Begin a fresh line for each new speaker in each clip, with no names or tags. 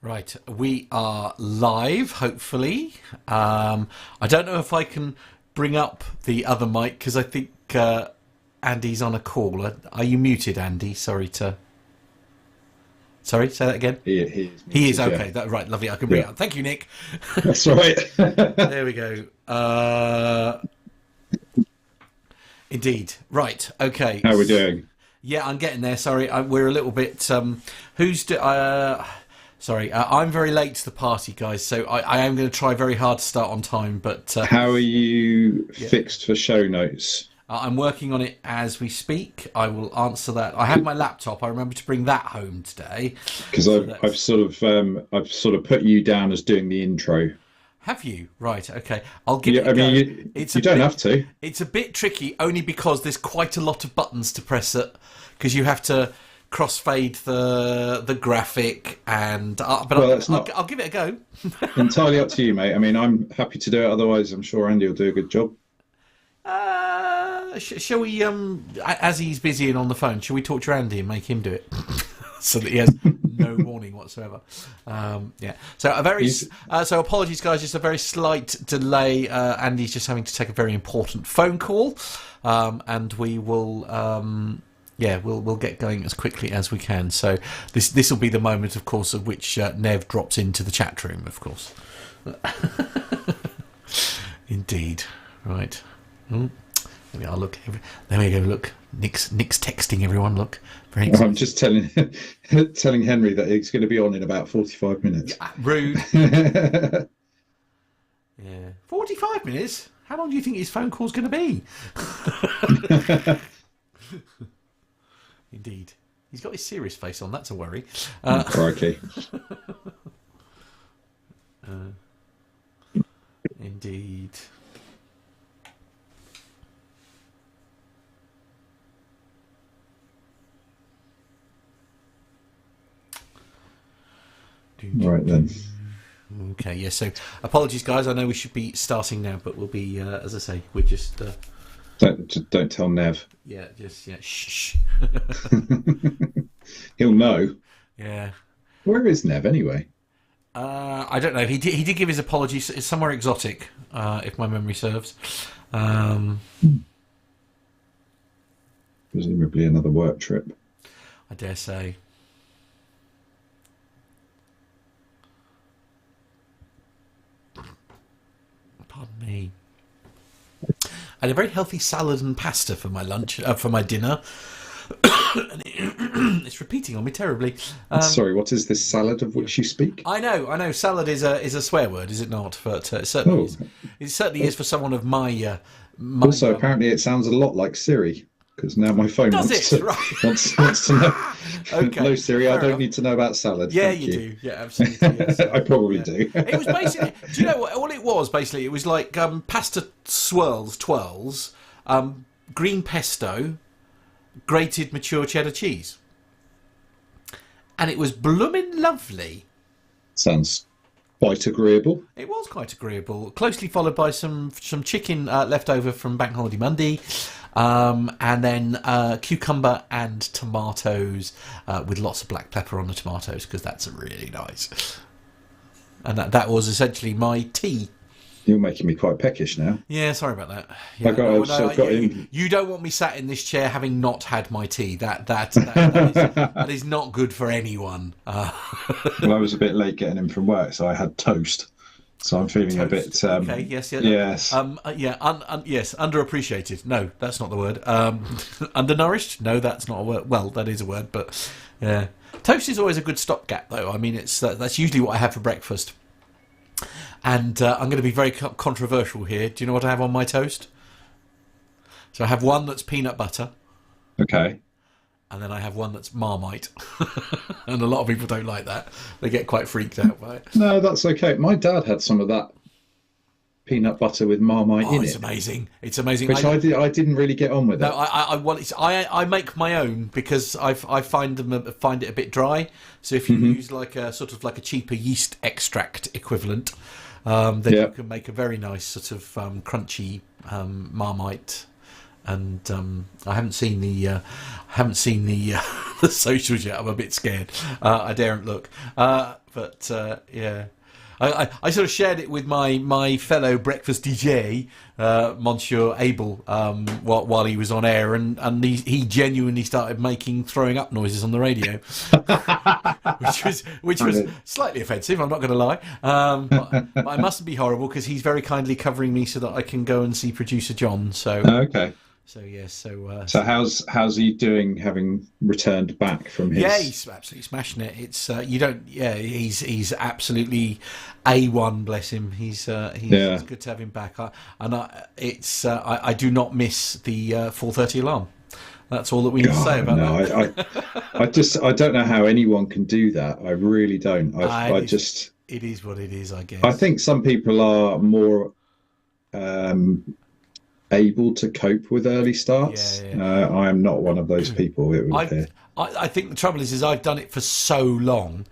Right, we are live, hopefully. I don't know if I can bring up the other mic because I think Andy's on a call. Are you muted, Andy? Sorry, say that again?
He is. Muted,
he is, okay.
Yeah.
Right, lovely. I can bring it up. Thank you, Nick.
That's right.
There we go. Indeed. Right, okay.
How are we doing?
Yeah, I'm getting there. Sorry, we're a little bit... Sorry, I'm very late to the party, guys, so I am going to try very hard to start on time, but...
How are you fixed for show notes?
I'm working on it as we speak. I will answer that. I have my laptop. I remember to bring that home today.
Because I've sort of put you down as doing the intro.
Have you? Right, okay. I'll give it
I
a go.
mean, you don't have to.
It's a bit tricky, only because there's quite a lot of buttons to press it, because you have to... crossfade the graphic and I'll give it a go.
Entirely up to you, mate. I mean, I'm happy to do it. Otherwise, I'm sure Andy will do a good job.
Shall we? As he's busy and on the phone, shall we talk to Andy and make him do it so that he has no warning whatsoever? Yeah. So apologies, guys. Just a very slight delay. Andy's just having to take a very important phone call, and we will. We'll get going as quickly as we can. So this will be the moment, of course, of which Nev drops into the chat room, of course. Indeed. Right. There we are. Look. There we go. Look. Nick's texting everyone. Look. Very exciting.
I'm just telling Henry that he's going to be on in about 45 minutes.
Yeah, rude. Yeah. 45 minutes? How long do you think his phone call's going to be? Indeed. He's got his serious face on, that's a worry.
Crikey.
Indeed.
Right then.
Okay, yeah, so apologies, guys. I know we should be starting now, but we'll be, as I say, we're just...
Don't tell Nev.
Yeah, shh.
He'll know.
Yeah.
Where is Nev anyway?
I don't know. He did give his apologies. It's somewhere exotic, if my memory serves.
Presumably another work trip.
I dare say. Pardon me. I had a very healthy salad and pasta for my lunch, for my dinner. It's repeating on me terribly.
Sorry, what is this salad of which you speak?
I know. Salad is a swear word, is it not? But it certainly is. It certainly is for someone of my.
Also, apparently, it sounds a lot like Siri. Because now my phone wants to know.
Okay,
no, Siri, I don't need to know about salad.
Yeah, you do. Yeah, absolutely. Yes.
I probably do.
It was basically. Do you know what? All it was basically, it was like pasta twirls, green pesto, grated mature cheddar cheese, and it was blooming lovely.
Sounds quite agreeable.
It was quite agreeable. Closely followed by some chicken left over from Bank Holiday Monday. And then cucumber and tomatoes with lots of black pepper on the tomatoes because that's really nice. And that was essentially my tea.
You're making me quite peckish now.
Yeah, sorry about that. Yeah, you don't want me sat in this chair having not had my tea. That is not good for anyone.
Well, I was a bit late getting in from work, so I had toast. So I'm feeling a bit.
Okay. Yes.
Yes.
Yes. Underappreciated. No, that's not the word. Undernourished. No, that's not a word. Well, that is a word, but yeah. Toast is always a good stopgap, though. I mean, it's that's usually what I have for breakfast. And I'm going to be very controversial here. Do you know what I have on my toast? So I have one that's peanut butter.
Okay.
And then I have one that's Marmite. And a lot of people don't like that. They get quite freaked out by it.
No, that's okay. My dad had some of that peanut butter with Marmite in it.
It's amazing. It's amazing.
Which I didn't really get on with it.
No, I make my own because I find it a bit dry. So if you use like a sort of like a cheaper yeast extract equivalent, then you can make a very nice sort of crunchy Marmite and I haven't seen the the socials yet. I'm a bit scared. I daren't look. But yeah. I sort of shared it with my fellow breakfast DJ, Monsieur Abel, while he was on air, and he genuinely started making throwing up noises on the radio, which was slightly offensive. I'm not going to lie, but I mustn't be horrible because he's very kindly covering me so that I can go and see producer John. So
okay.
So yes, so
how's he doing, having returned back from his?
Yeah, he's absolutely smashing it. It's he's absolutely A1, bless him. He's it's good to have him back. I do not miss the 4:30 alarm. That's all that we need to say about that.
I don't know how anyone can do that. I really don't.
It is what it is, I guess.
I think some people are more able to cope with early starts. I am not one of those people. It would appear.
I think the trouble is I've done it for so long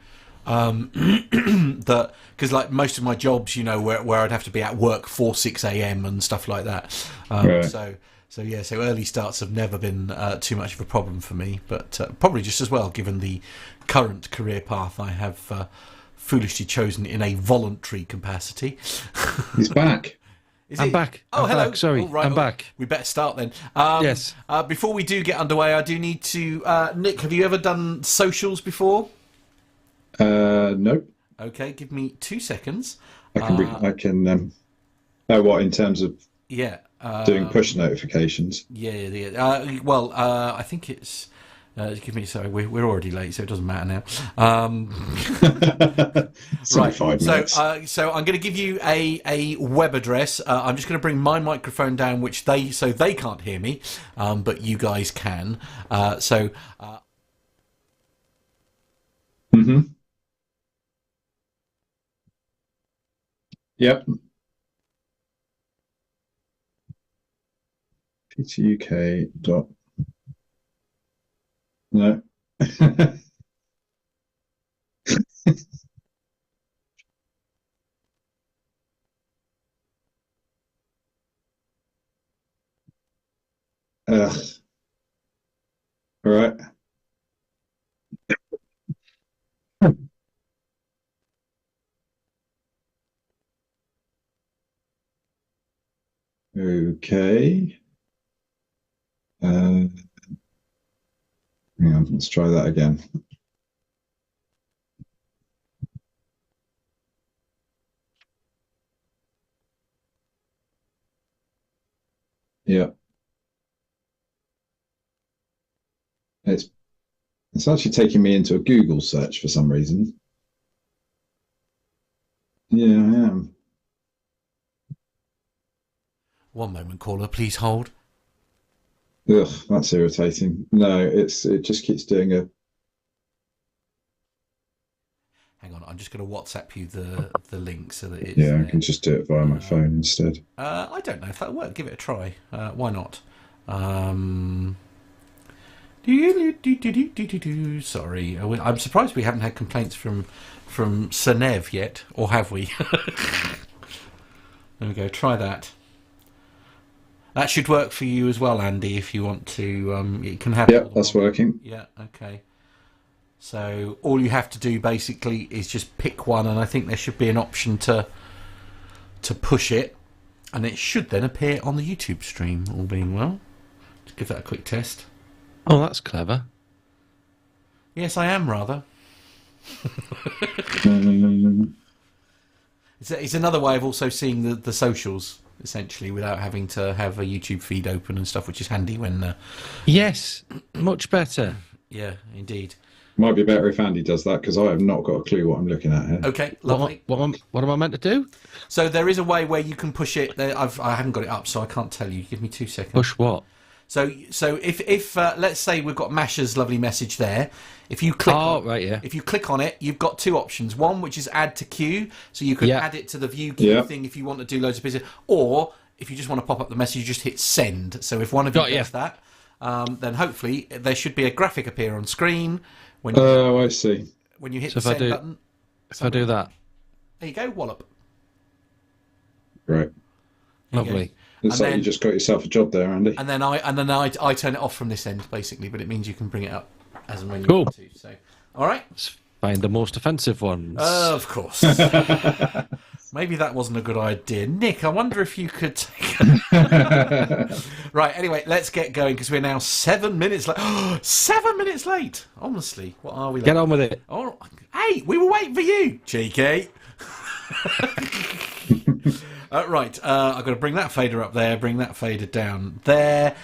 that because like most of my jobs, where I'd have to be at work 6 a.m. and stuff like that.
Right.
So early starts have never been too much of a problem for me, but probably just as well given the current career path I have foolishly chosen in a voluntary capacity.
He's back.
I'm back.
Oh, hello.
Back. Sorry, I'm back.
We better start then.
Yes.
Before we do get underway, I do need to... Nick, have you ever done socials before?
Nope.
Okay, give me 2 seconds.
I can. Oh, what, in terms of doing push notifications?
Yeah. Well, I think it's... give me we're already late, so it doesn't matter now.
Right. 5 minutes.
So I'm going to give you a web address. I'm just going to bring my microphone down, which they can't hear me, but you guys can.
Yep. PTUK. No. Ugh. All right. Okay. Hang on, let's try that again. Yeah. It's actually taking me into a Google search for some reason. Yeah, I am.
One moment, caller, please hold.
Ugh, that's irritating. No, it just keeps doing a...
Hang on, I'm just going to WhatsApp you the link so that it's...
Yeah, I can just do it via my phone instead.
I don't know if that'll work. Give it a try. Why not? Sorry, I'm surprised we haven't had complaints from Senev yet, or have we? There we go. Try that. That should work for you as well, Andy. If you want to, you can have.
Yeah, that's working.
Yeah. Okay. So all you have to do basically is just pick one, and I think there should be an option to push it, and it should then appear on the YouTube stream. All being well, just give that a quick test.
Oh, that's clever.
Yes, I am rather. It's another way of also seeing the socials, essentially, without having to have a YouTube feed open and stuff, which is handy when...
Yes, much better.
Yeah, indeed.
Might be better if Andy does that, because I have not got a clue what I'm looking at here.
Okay, lovely.
What am I meant to do?
So there is a way where you can push it. I haven't got it up, so I can't tell you. Give me 2 seconds.
Push what?
So if let's say we've got Masha's lovely message there, if you click if you click on it, you've got two options. One which is add to queue, so you can add it to the view queue thing if you want to do loads of business, or if you just want to pop up the message, you just hit send. So if one of you does that, then hopefully there should be a graphic appear on screen when you,
I see.
When you hit the send button.
If I do that,
there you go, wallop.
Right.
Lovely.
Looks like you just got yourself a job there, Andy.
And then I turn it off from this end, basically, but it means you can bring it up as and when you
Cool.
want to. So, all right.
Let's find the most offensive ones.
Of course. Maybe that wasn't a good idea. Nick, I wonder if you could take... Right, anyway, let's get going, because we're now 7 minutes late. 7 minutes late! Honestly, what are we like?
Get on with it.
Oh, hey, we were waiting for you, cheeky. Right, I've got to bring that fader up there, bring that fader down there.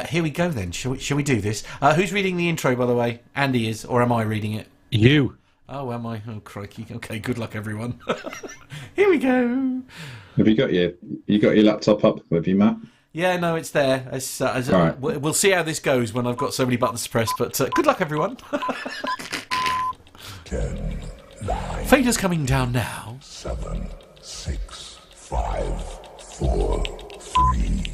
Here we go then. Shall we do this? Who's reading the intro, by the way? Andy is, or am I reading it?
You.
Oh, am I? Oh, crikey. Okay, good luck, everyone. Here we go.
Have you got your laptop up? Have you, Matt?
Yeah, no, it's there.
Right.
We'll see how this goes when I've got so many buttons to press, but good luck, everyone.
10, 9,
Fader's coming down now.
7, 6, 5, 4, 3.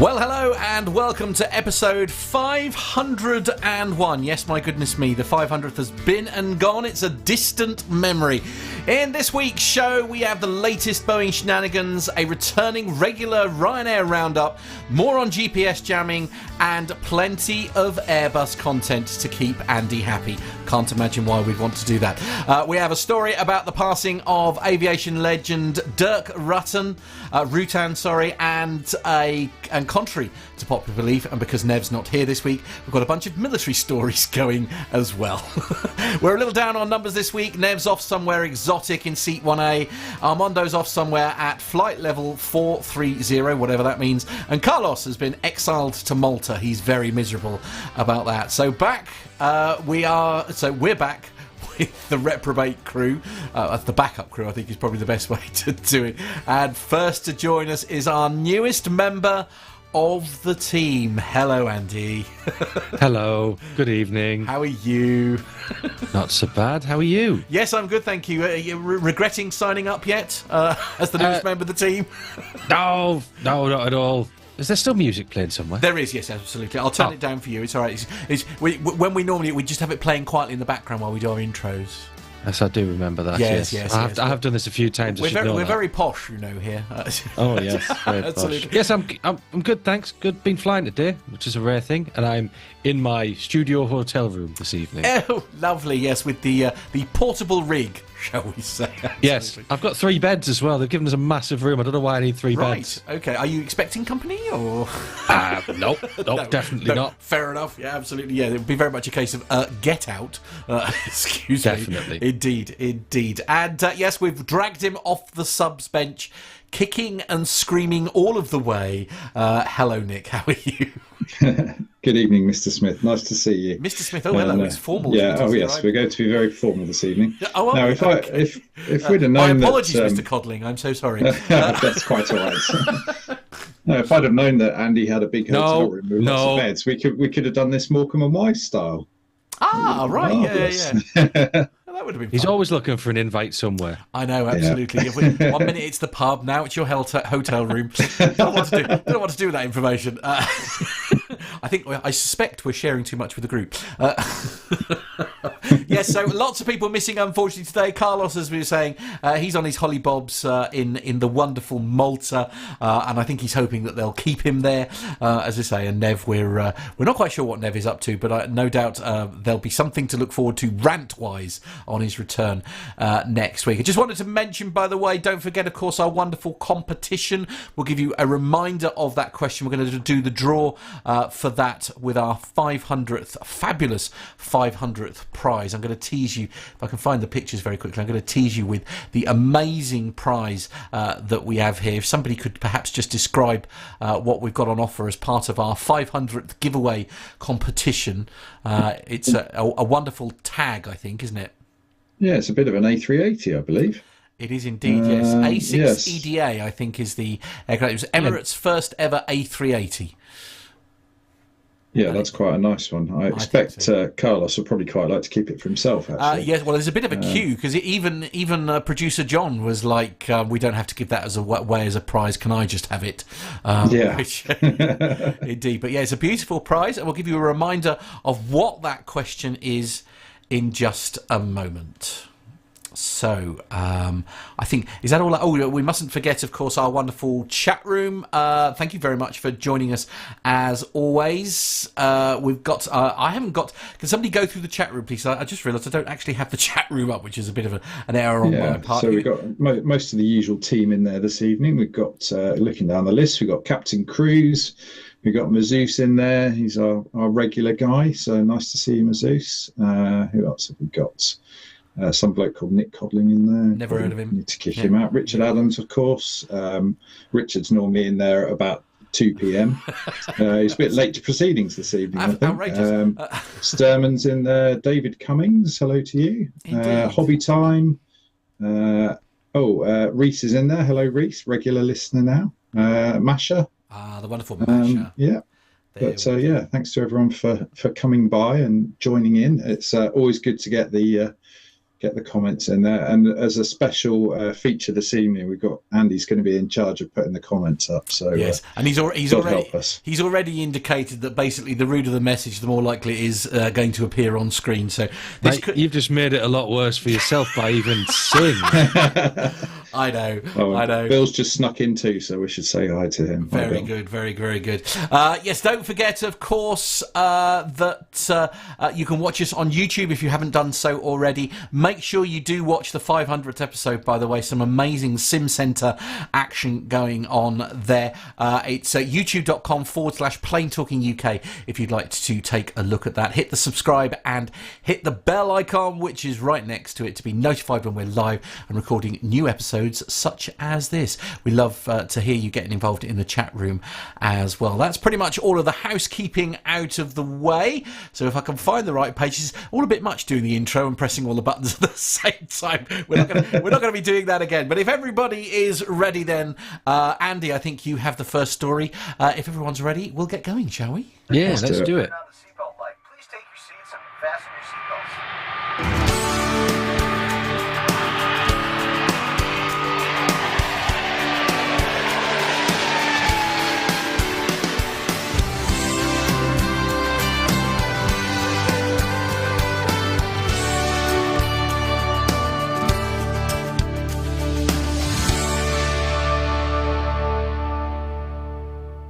Well, hello and welcome to episode 501. Yes, my goodness me, the 500th has been and gone. It's a distant memory. In this week's show, we have the latest Boeing shenanigans, a returning regular Ryanair roundup, more on GPS jamming, and plenty of Airbus content to keep Andy happy. Can't imagine why we'd want to do that. We have a story about the passing of aviation legend Dirk Rutan, and contrary to popular belief, and because Nev's not here this week, we've got a bunch of military stories going as well. We're a little down on numbers this week. Nev's off somewhere exotic in seat 1A. Armando's off somewhere at flight level 430, whatever that means. And Carlos has been exiled to Malta. He's very miserable about that. So we're back with the reprobate crew. The backup crew, I think, is probably the best way to do it. And first to join us is our newest member of the team. Hello, Andy.
Hello. Good evening.
How are you?
Not so bad. How are you?
Yes, I'm good, thank you. Are you regretting signing up yet as the newest member of the team?
No, not at all. Is there still music playing somewhere?
There is, yes, absolutely. I'll turn it down for you. It's all right. When we normally, we just have it playing quietly in the background while we do our intros.
Yes, I do remember that.
Yes.
I have done this a few times.
We're very posh, here.
Oh yes, very
absolutely.
Posh. Yes, I'm good. Thanks. Good. Been flying today, which is a rare thing, and I'm in my studio hotel room this evening.
Oh, lovely. Yes, with the portable rig, shall we say?
Yes, I've got 3 beds as well. They've given us a massive room. I don't know why I need 3 beds.
Right. Okay. Are you expecting company or?
Nope, definitely not.
Fair enough. Yeah, absolutely. Yeah, it would be very much a case of get out. Excuse me.
Definitely.
Indeed. And yes, we've dragged him off the subs bench, kicking and screaming all of the way. Hello, Nick. How are you?
Good evening, Mr. Smith. Nice to see you.
Mr. Smith, hello. It's formal.
Yeah, yes, right? We're going to be very formal this evening.
Oh,
now, if we'd have known
my apologies,
that,
Mr. Codling. I'm so sorry.
That's quite all right. No, if I'd have known that Andy had a big hotel room with lots of beds, we could have done this Morecambe and Wise style.
Ah, right.
Marvellous.
Yeah. That would have been fun.
He's always looking for an invite somewhere.
I know, absolutely. Yeah. 1 minute it's the pub, now it's your hotel room. Don't know what to do with that information. I suspect we're sharing too much with the group. Yes, so lots of people missing, unfortunately, today. Carlos, as we were saying, he's on his hollybobs in the wonderful Malta, and I think he's hoping that they'll keep him there, as I say. And Nev, we're not quite sure what Nev is up to, but no doubt there'll be something to look forward to rant-wise on his return next week. I just wanted to mention, by the way, don't forget, of course, our wonderful competition. We'll give you a reminder of that question. We're going to do the draw for for that with our 500th, fabulous 500th prize. I'm going to tease you, if I can find the pictures very quickly, I'm going to tease you with the amazing prize that we have here. If somebody could perhaps just describe what we've got on offer as part of our 500th giveaway competition. It's a wonderful tag, I think, isn't it?
Yeah, it's a bit of an A380, I believe.
It is indeed, yes. A6
yes.
EDA, I think, is the aircraft. It was Emirates' first ever A380.
Yeah, that's quite a nice one. I expect so. Carlos will probably quite like to keep it for himself, actually.
Yes, well, there's a bit of a queue, because even producer John was like, we don't have to give that as a prize, can I just have it? Indeed. But yeah, it's a beautiful prize, and we'll give you a reminder of what that question is in just a moment. So, I think, is that all? Oh, we mustn't forget, of course, our wonderful chat room. Thank you very much for joining us, as always. We've got, I haven't got, can somebody go through the chat room, please? I just realised I don't actually have the chat room up, which is a bit of an error on my part.
So we've got most of the usual team in there this evening. We've got, looking down the list, we've got Captain Cruz. We've got Mazouz in there. He's our regular guy, so nice to see you, Mazouz. Who else have we got? Some bloke called Nick Codling in there.
Never heard of him.
Need to kick him out. Richard Adams, of course. Richard's normally in there at about 2 p.m. He's a bit late to proceedings this evening, I think.
Outrageous.
Sturman's in there. David Cummings, hello to you. Hobby Time. Reese is in there. Hello, Reese. Regular listener now. Masha.
The wonderful Masha.
Yeah. But thanks to everyone for coming by and joining in. It's always good to get the comments in there. And as a special feature this evening, we've got Andy's going to be in charge of putting the comments up. So
yes, and he's already indicated that basically the ruder the message, the more likely it is going to appear on screen. So
you've just made it a lot worse for yourself by even saying.
I know.
Bill's just snuck in too, so we should say hi to him.
Very good, very, very good. Yes, don't forget, of course, that you can watch us on YouTube if you haven't done so already. Make sure you do watch the 500th episode, by the way. Some amazing Sim Centre action going on there. It's youtube.com/Plain Talking UK if you'd like to take a look at that. Hit the subscribe and hit the bell icon, which is right next to it, to be notified when we're live and recording new episodes such as this. We love to hear you getting involved in the chat room as well. That's pretty much all of the housekeeping out of the way. So if I can find the right pages, all a bit much doing the intro and pressing all the buttons at the same time. We're not going to be doing that again. But if everybody is ready, then Andy, I think you have the first story. If everyone's ready, we'll get going, shall we?
Yeah, let's do it.
Please take your seats and fasten your seatbelts.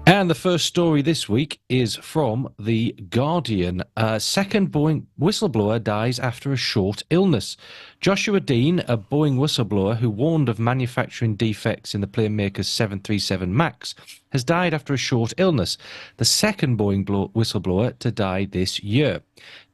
And the first story this week is from The Guardian. Second Boeing whistleblower dies after a short illness. Joshua Dean, a Boeing whistleblower who warned of manufacturing defects in the plane maker's 737 MAX, has died after a short illness, the second Boeing whistleblower to die this year.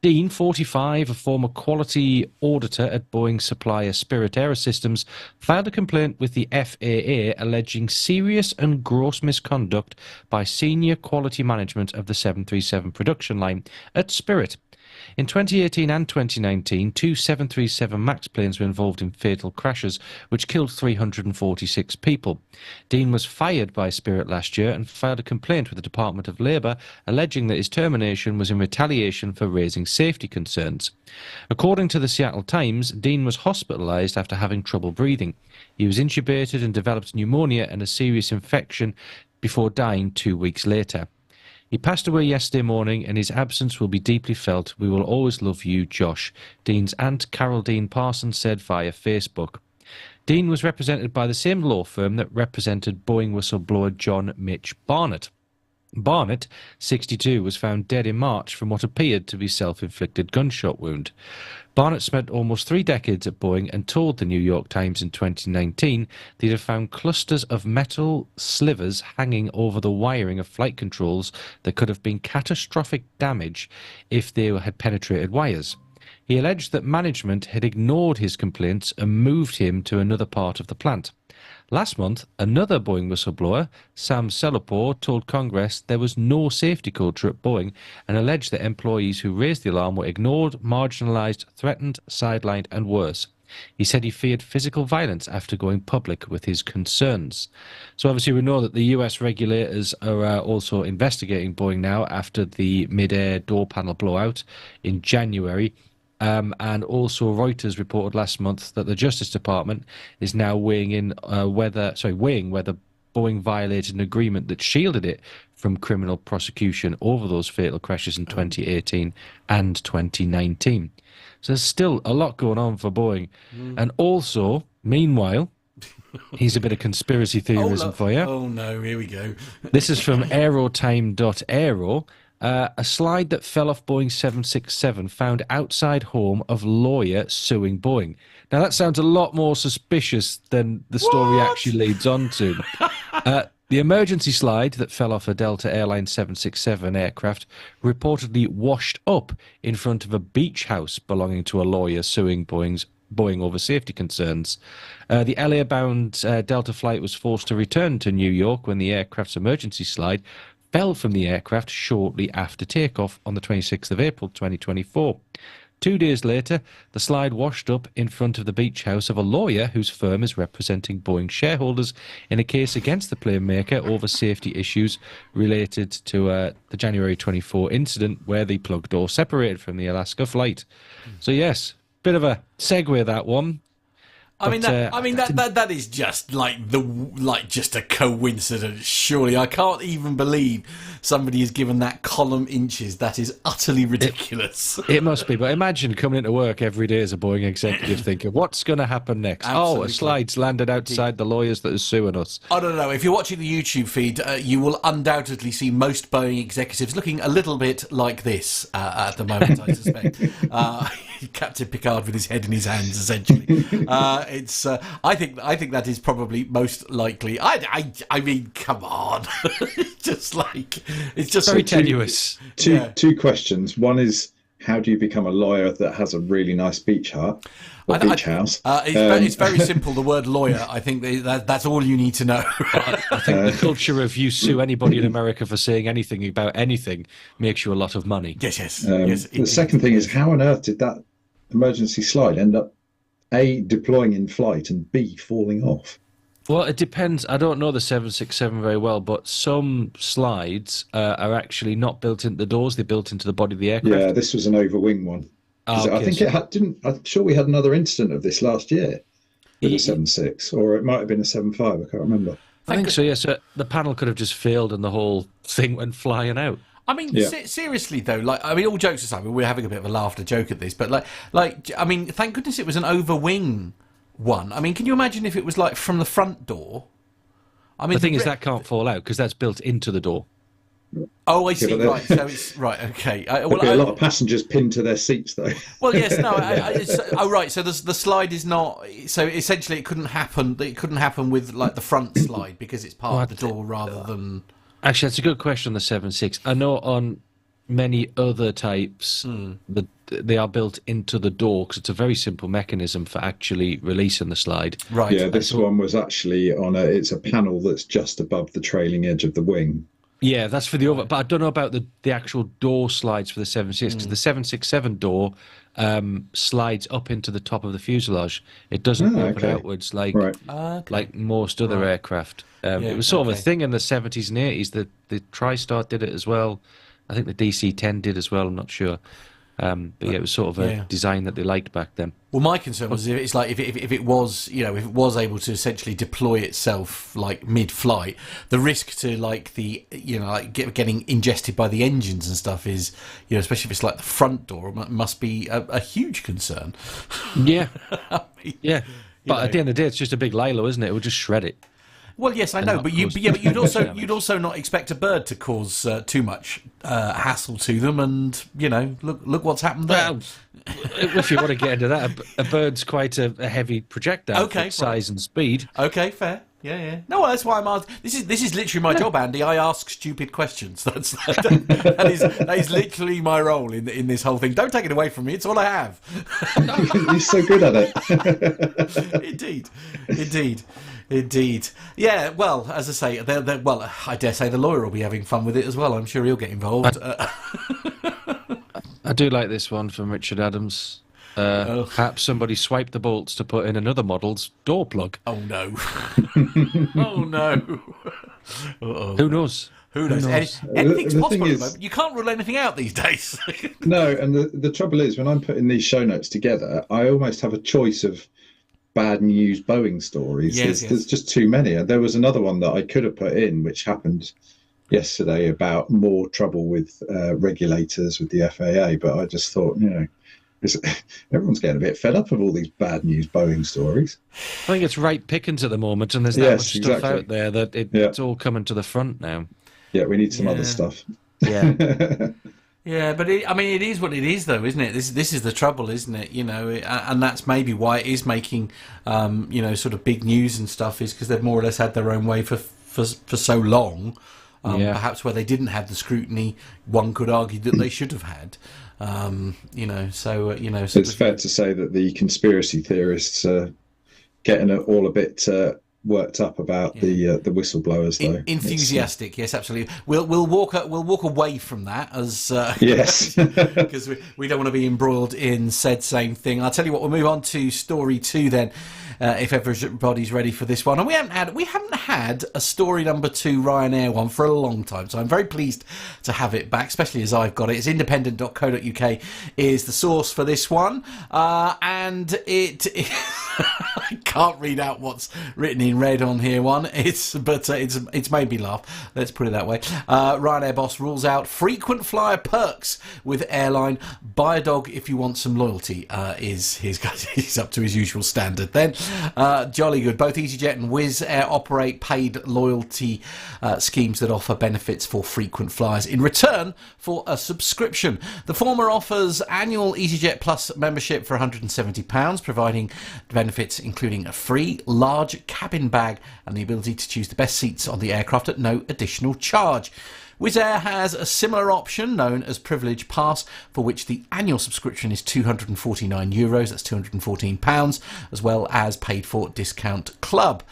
Dean, 45, a former quality auditor at Boeing supplier Spirit Aerosystems, filed a complaint with the FAA alleging serious and gross misconduct by senior quality management of the 737 production line at Spirit. In 2018 and 2019, two 737 MAX planes were involved in fatal crashes, which killed 346 people. Dean was fired by Spirit last year and filed a complaint with the Department of Labour, alleging that his termination was in retaliation for raising safety concerns. According to the Seattle Times, Dean was hospitalised after having trouble breathing. He was intubated and developed pneumonia and a serious infection before dying 2 weeks later. He passed away yesterday morning, and his absence will be deeply felt. We will always love you, Josh, Dean's aunt Carol Dean Parsons said via Facebook. Dean was represented by the same law firm that represented Boeing whistleblower John Mitch Barnett. Barnett, 62, was found dead in March from what appeared to be self-inflicted gunshot wound. Barnett spent almost 3 decades at Boeing and told the New York Times in 2019 that he had found clusters of metal slivers hanging over the wiring of flight controls that could have been catastrophic damage if they had penetrated wires. He alleged that management had ignored his complaints and moved him to another part of the plant. Last month, another Boeing whistleblower, Sam Selapore, told Congress there was no safety culture at Boeing and alleged that employees who raised the alarm were ignored, marginalised, threatened, sidelined and worse. He said he feared physical violence after going public with his concerns. So obviously we know that the US regulators are also investigating Boeing now after the mid-air door panel blowout in January. And also Reuters reported last month that the Justice Department is now weighing whether Boeing violated an agreement that shielded it from criminal prosecution over those fatal crashes in 2018 and 2019. So there's still a lot going on for Boeing. And also, meanwhile, here's a bit of conspiracy theorism for you.
Oh no, here we go.
This is from aerotime.aero. A slide that fell off Boeing 767 found outside home of lawyer suing Boeing. Now, that sounds a lot more suspicious than the story actually leads on to. The emergency slide that fell off a Delta Airlines 767 aircraft reportedly washed up in front of a beach house belonging to a lawyer suing Boeing over safety concerns. The LA-bound Delta flight was forced to return to New York when the aircraft's emergency slide fell from the aircraft shortly after takeoff on the 26th of April 2024. 2 days later, the slide washed up in front of the beach house of a lawyer whose firm is representing Boeing shareholders in a case against the plane maker over safety issues related to the January 24 incident where the plug door separated from the Alaska flight. So yes, bit of a segue, that one.
That is just just a coincidence. Surely, I can't even believe somebody has given that column inches. That is utterly ridiculous.
It must be, but imagine coming into work every day as a Boeing executive thinking, what's going to happen next?
Absolutely.
Oh, a slide's landed outside the lawyers that are suing us.
I don't know. If you're watching the YouTube feed, you will undoubtedly see most Boeing executives looking a little bit like this at the moment, I suspect. Captain Picard with his head in his hands, essentially. I think that is probably most likely. I mean, come on. It's just
very tenuous.
Two questions. One is, how do you become a lawyer that has a really nice beach hut? Beach house?
It's very simple. The word lawyer, I think that's all you need to know.
I think the culture of you sue anybody in America for saying anything about anything makes you a lot of money.
Yes.
The second thing is, how on earth did that emergency slide end up A, deploying in flight, and B, falling off?
Well, it depends. I don't know the 767 very well, but some slides are actually not built into the doors; they're built into the body of the aircraft.
Yeah, this was an overwing one.
Okay,
I think I'm sure we had another incident of this last year with a 76, or it might have been a 75. I can't remember.
I think so. Yes, so the panel could have just failed, and the whole thing went flying out.
I mean, seriously though, all jokes aside, we're having a bit of a laughter joke at this, but thank goodness it was an overwing one. I mean, can you imagine if it was like from the front door? I mean,
the thing is that can't fall out because that's built into the door.
Oh, I see. Right, so it's right. Okay.
There'll be a lot of passengers pinned to their seats, though.
Well, yes, no. Right. So the slide is not. So essentially, it couldn't happen. It couldn't happen with like the front slide because it's part of the door rather than.
Actually, that's a good question on the 76. I know on many other types they are built into the door because it's a very simple mechanism for actually releasing the slide.
Right.
Yeah, this one was actually it's a panel that's just above the trailing edge of the wing.
Yeah, that's for the over. But I don't know about the actual door slides for the 76 because the 767 door slides up into the top of the fuselage. It doesn't open outwards like most other aircraft. It was sort of a thing in the 70s and 80s. The TriStar did it as well. I think the DC-10 did as well. I'm not sure. But yeah, it was sort of a design that they liked back then.
Well, my concern was if it was able to essentially deploy itself like mid-flight, the risk to getting ingested by the engines and stuff is, especially if it's like the front door, must be a huge concern.
Yeah, yeah. But at the end of the day, it's just a big Lilo, isn't it? It will just shred it.
Well, yes, I know, but you'd also not expect a bird to cause too much hassle to them, and look what's happened there.
Well, if you want to get into that, a bird's quite a heavy projectile for size and speed.
Okay, fair. Yeah. No, well, that's why I'm asking. This is literally my job, Andy. I ask stupid questions. That is literally my role in this whole thing. Don't take it away from me. It's all I have.
You're so good at it.
Indeed. Yeah. Well, as I say, I dare say the lawyer will be having fun with it as well. I'm sure he'll get involved.
I do like this one from Richard Adams. Perhaps somebody swiped the bolts to put in another model's door plug.
Oh no! Oh no!
Who knows?
Who knows? Anything's possible. You can't rule anything out these days.
No, and the trouble is, when I'm putting these show notes together, I almost have a choice of bad news Boeing stories. There's just too many. There was another one that I could have put in, which happened yesterday, about more trouble with regulators with the FAA, but I just thought, everyone's getting a bit fed up of all these bad news Boeing stories.
I think it's right pickings at the moment, and there's that much stuff out there that it's all coming to the front now.
Yeah, we need some other stuff.
Yeah.
Yeah, but it is what it is, though, isn't it? This is the trouble, isn't it? And that's maybe why it is making, sort of big news and stuff, is because they've more or less had their own way for so long. Perhaps where they didn't have the scrutiny, one could argue that they should have had.
It's fair to say that the conspiracy theorists are getting all a bit worked up about the whistleblowers, though.
Enthusiastic, yes, absolutely. We'll walk away from that as
yes,
because we don't want to be embroiled in said same thing. I'll tell you what. We'll move on to story 2 then. If everybody's ready for this one, and we haven't had a story number 2 Ryanair one for a long time, so I'm very pleased to have it back, especially as I've got it. It's independent.co.uk is the source for this one, and it I can't read out what's written in red on here. It's made me laugh. Let's put it that way. Ryanair boss rules out frequent flyer perks with airline. Buy a dog if you want some loyalty. He's up to his usual standard then. Jolly good. Both EasyJet and Wizz Air operate paid loyalty schemes that offer benefits for frequent flyers in return for a subscription. The former offers annual EasyJet Plus membership for £170, providing benefits including a free large cabin bag and the ability to choose the best seats on the aircraft at no additional charge. Wizz Air has a similar option known as Privilege Pass, for which the annual subscription is €249, that's £214, as well as paid for Discount Club.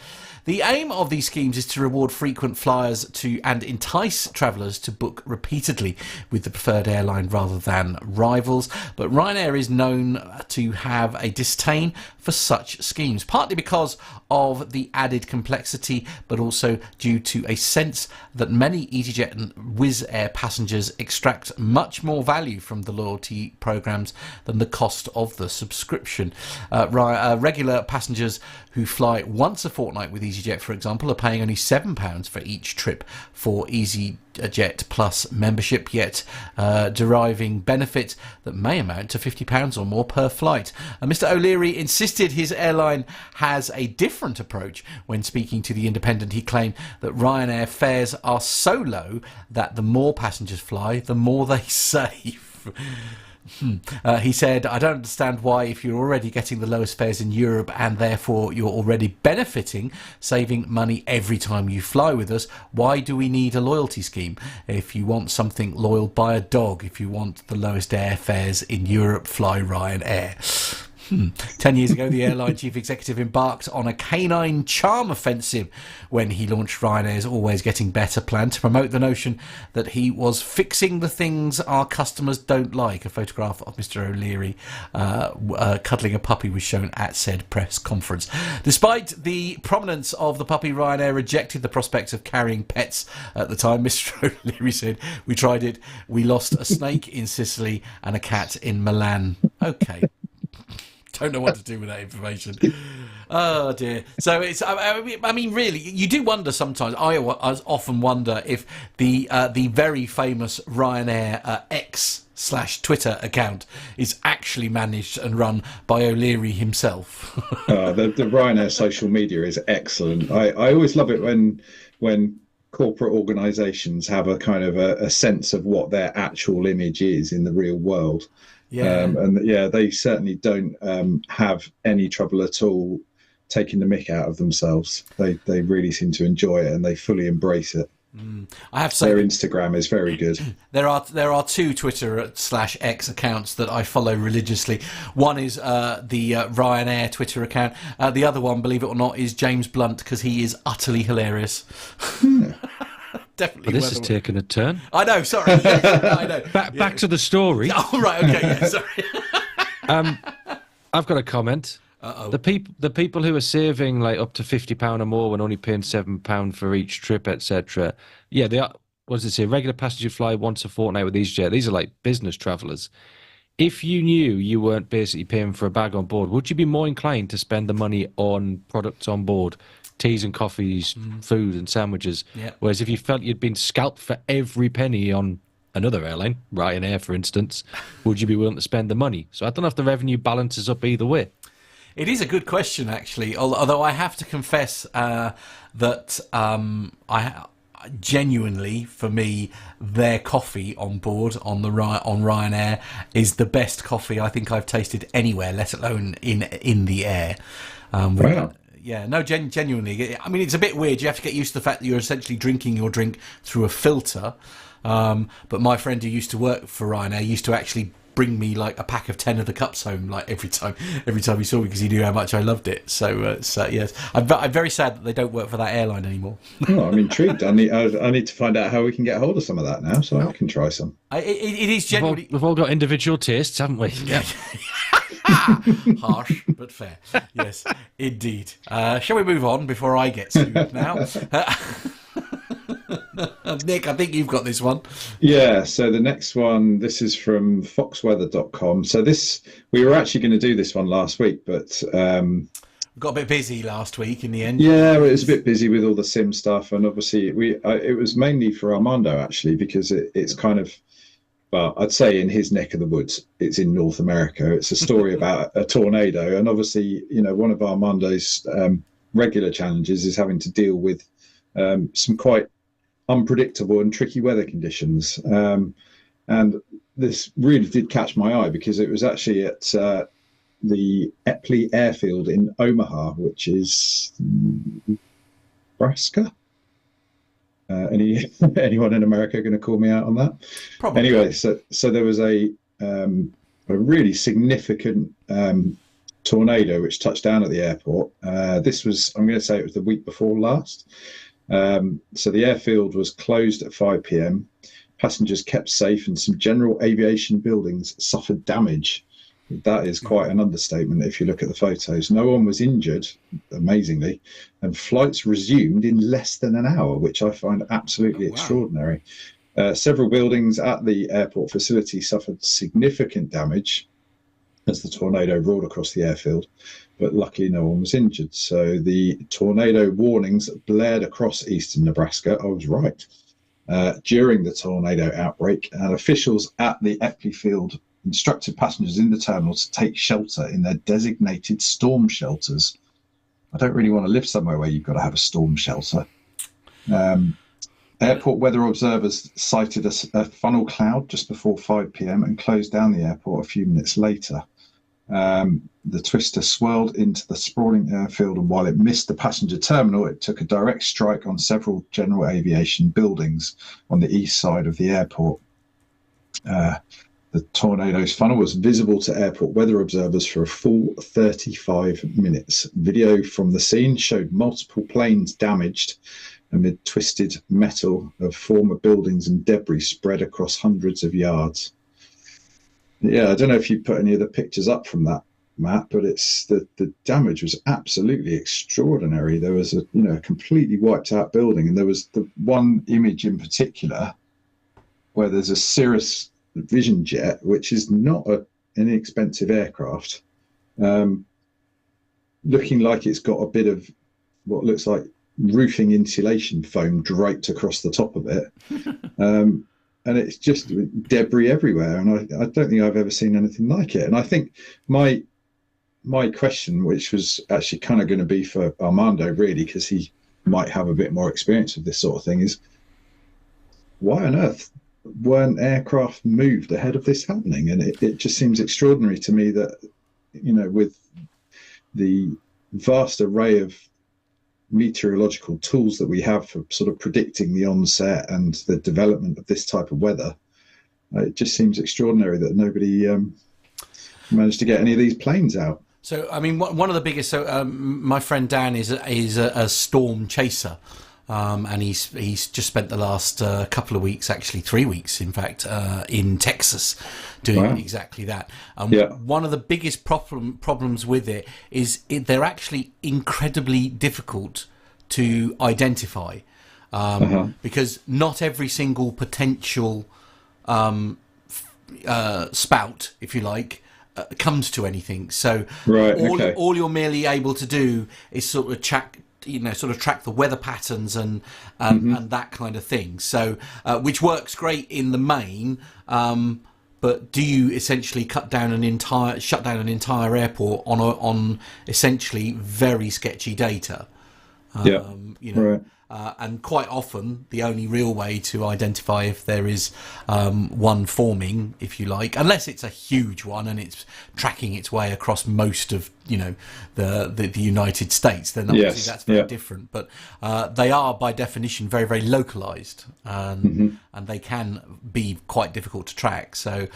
The aim of these schemes is to reward frequent flyers and entice travellers to book repeatedly with the preferred airline rather than rivals. But Ryanair is known to have a disdain for such schemes, partly because of the added complexity, but also due to a sense that many EasyJet and Wizz Air passengers extract much more value from the loyalty programmes than the cost of the subscription. Regular passengers who fly once a fortnight with EasyJet, for example, are paying only £7 for each trip for EasyJet Plus membership, yet deriving benefits that may amount to £50 or more per flight. Mr. O'Leary insisted his airline has a different approach. When speaking to The Independent, he claimed that Ryanair fares are so low that the more passengers fly, the more they save. He said, I don't understand why, if you're already getting the lowest fares in Europe and therefore you're already benefiting, saving money every time you fly with us, why do we need a loyalty scheme? If you want something loyal, buy a dog. If you want the lowest airfares in Europe, fly Ryanair. 10 years ago, the airline chief executive embarked on a canine charm offensive when he launched Ryanair's Always Getting Better plan to promote the notion that he was fixing the things our customers don't like. A photograph of Mr. O'Leary cuddling a puppy was shown at said press conference. Despite the prominence of the puppy, Ryanair rejected the prospect of carrying pets at the time. Mr. O'Leary said, we tried it. We lost a snake in Sicily and a cat in Milan. Okay. Don't know what to do with that information. Oh dear. So it's. I mean, really, you do wonder sometimes. I often wonder if the very famous Ryanair X/Twitter account is actually managed and run by O'Leary himself.
The Ryanair social media is excellent. I always love it when corporate organisations have a kind of a sense of what their actual image is in the real world.
Yeah.
And they certainly don't have any trouble at all taking the mick out of themselves. They really seem to enjoy it and they fully embrace it.
I have to say,
their Instagram is very good.
There are two Twitter/X accounts that I follow religiously. One is the Ryanair Twitter account. The other one, believe it or not, is James Blunt, because he is utterly hilarious. Definitely.
Well, this has taken a turn.
I know. Sorry. Yeah, I know.
Back to the story.
Oh right. Okay. Yeah. Sorry.
I've got a comment.
Uh-oh.
The people who are saving like up to £50 or more when only paying £7 for each trip, etc. Yeah, they are. What does it say? Regular passenger fly once a fortnight with EasyJet. These are like business travellers. If you knew you weren't basically paying for a bag on board, would you be more inclined to spend the money on products on board, teas and coffees, food and sandwiches?
Yeah.
Whereas if you felt you'd been scalped for every penny on another airline, Ryanair for instance, would you be willing to spend the money? So I don't know if the revenue balances up either way.
It is a good question, actually. Although I have to confess that I genuinely, for me, their coffee on board on Ryanair is the best coffee I think I've tasted anywhere, let alone in the air.
Wow.
Yeah, no, genuinely. I mean, it's a bit weird. You have to get used to the fact that you're essentially drinking your drink through a filter. But my friend who used to work for Ryanair used to actually bring me like a pack of 10 of the cups home, like every time he saw me, because he knew how much I loved it. So yes, I'm very sad that they don't work for that airline anymore.
Oh, I'm intrigued. I need to find out how we can get hold of some of that now, so I can try some.
It is genuinely.
We've all got individual tastes, haven't we?
Yeah. Harsh but fair. Yes, indeed. Shall we move on before I get sued now? Nick, I think you've got this one.
Yeah, so the next one, this is from foxweather.com. So we were actually going to do this one last week, but
we got a bit busy last week in the end.
Yeah, it was a bit busy with all the sim stuff, and obviously it was mainly for Armando actually, because it's kind of, well, I'd say in his neck of the woods. It's in North America. It's a story about a tornado, and obviously, one of Armando's regular challenges is having to deal with some quite unpredictable and tricky weather conditions. And this really did catch my eye, because it was actually at the Epley airfield in Omaha, which is Nebraska. Anyone in America going to call me out on that?
Probably.
Anyway, so there was a really significant tornado which touched down at the airport. This was, I'm going to say it was the week before last. So the airfield was closed at 5 p.m. Passengers kept safe, and some general aviation buildings suffered damage. That is quite an understatement if you look at the photos. No one was injured, amazingly, and flights resumed in less than an hour, which I find absolutely extraordinary. Several buildings at the airport facility suffered significant damage as the tornado roared across the airfield, but luckily no one was injured. So the tornado warnings blared across eastern Nebraska. I was right. During the tornado outbreak, and officials at the Epley field instructed passengers in the terminal to take shelter in their designated storm shelters. I don't really want to live somewhere where you've got to have a storm shelter. Airport weather observers cited a funnel cloud just before 5 p.m. and closed down the airport a few minutes later. The twister swirled into the sprawling airfield, and while it missed the passenger terminal, it took a direct strike on several general aviation buildings on the east side of the airport. The tornado's funnel was visible to airport weather observers for a full 35 minutes. Video from the scene showed multiple planes damaged amid twisted metal of former buildings and debris spread across hundreds of yards. Yeah, I don't know if you put any of the pictures up from that, Matt, but it's the damage was absolutely extraordinary. There was a completely wiped out building, and there was the one image in particular where there's a Cirrus Vision jet, which is not an inexpensive aircraft, looking like it's got a bit of what looks like roofing insulation foam draped across the top of it. And it's just debris everywhere. And I don't think I've ever seen anything like it. And I think my question, which was actually kind of going to be for Armando, really, because he might have a bit more experience with this sort of thing, is why on earth weren't aircraft moved ahead of this happening? And it just seems extraordinary to me that, with the vast array of meteorological tools that we have for sort of predicting the onset and the development of this type of weather, it just seems extraordinary that nobody managed to get any of these planes out.
So, I mean, one of the biggest. So, my friend Dan is a storm chaser, and he's just spent the last couple of weeks, actually 3 weeks, in fact, in Texas, doing exactly that. One of the biggest problems with it is they're actually incredibly difficult to identify, because not every single potential spout, if you like, comes to anything. So all you're merely able to do is sort of track the weather patterns and that kind of thing. So which works great in the main, but do you essentially shut down an entire airport on essentially very sketchy data? And quite often the only real way to identify if there is one forming, if you like, unless it's a huge one and it's tracking its way across most of the United States, then obviously that's very different. But they are by definition very, very localized, and they can be quite difficult to track. So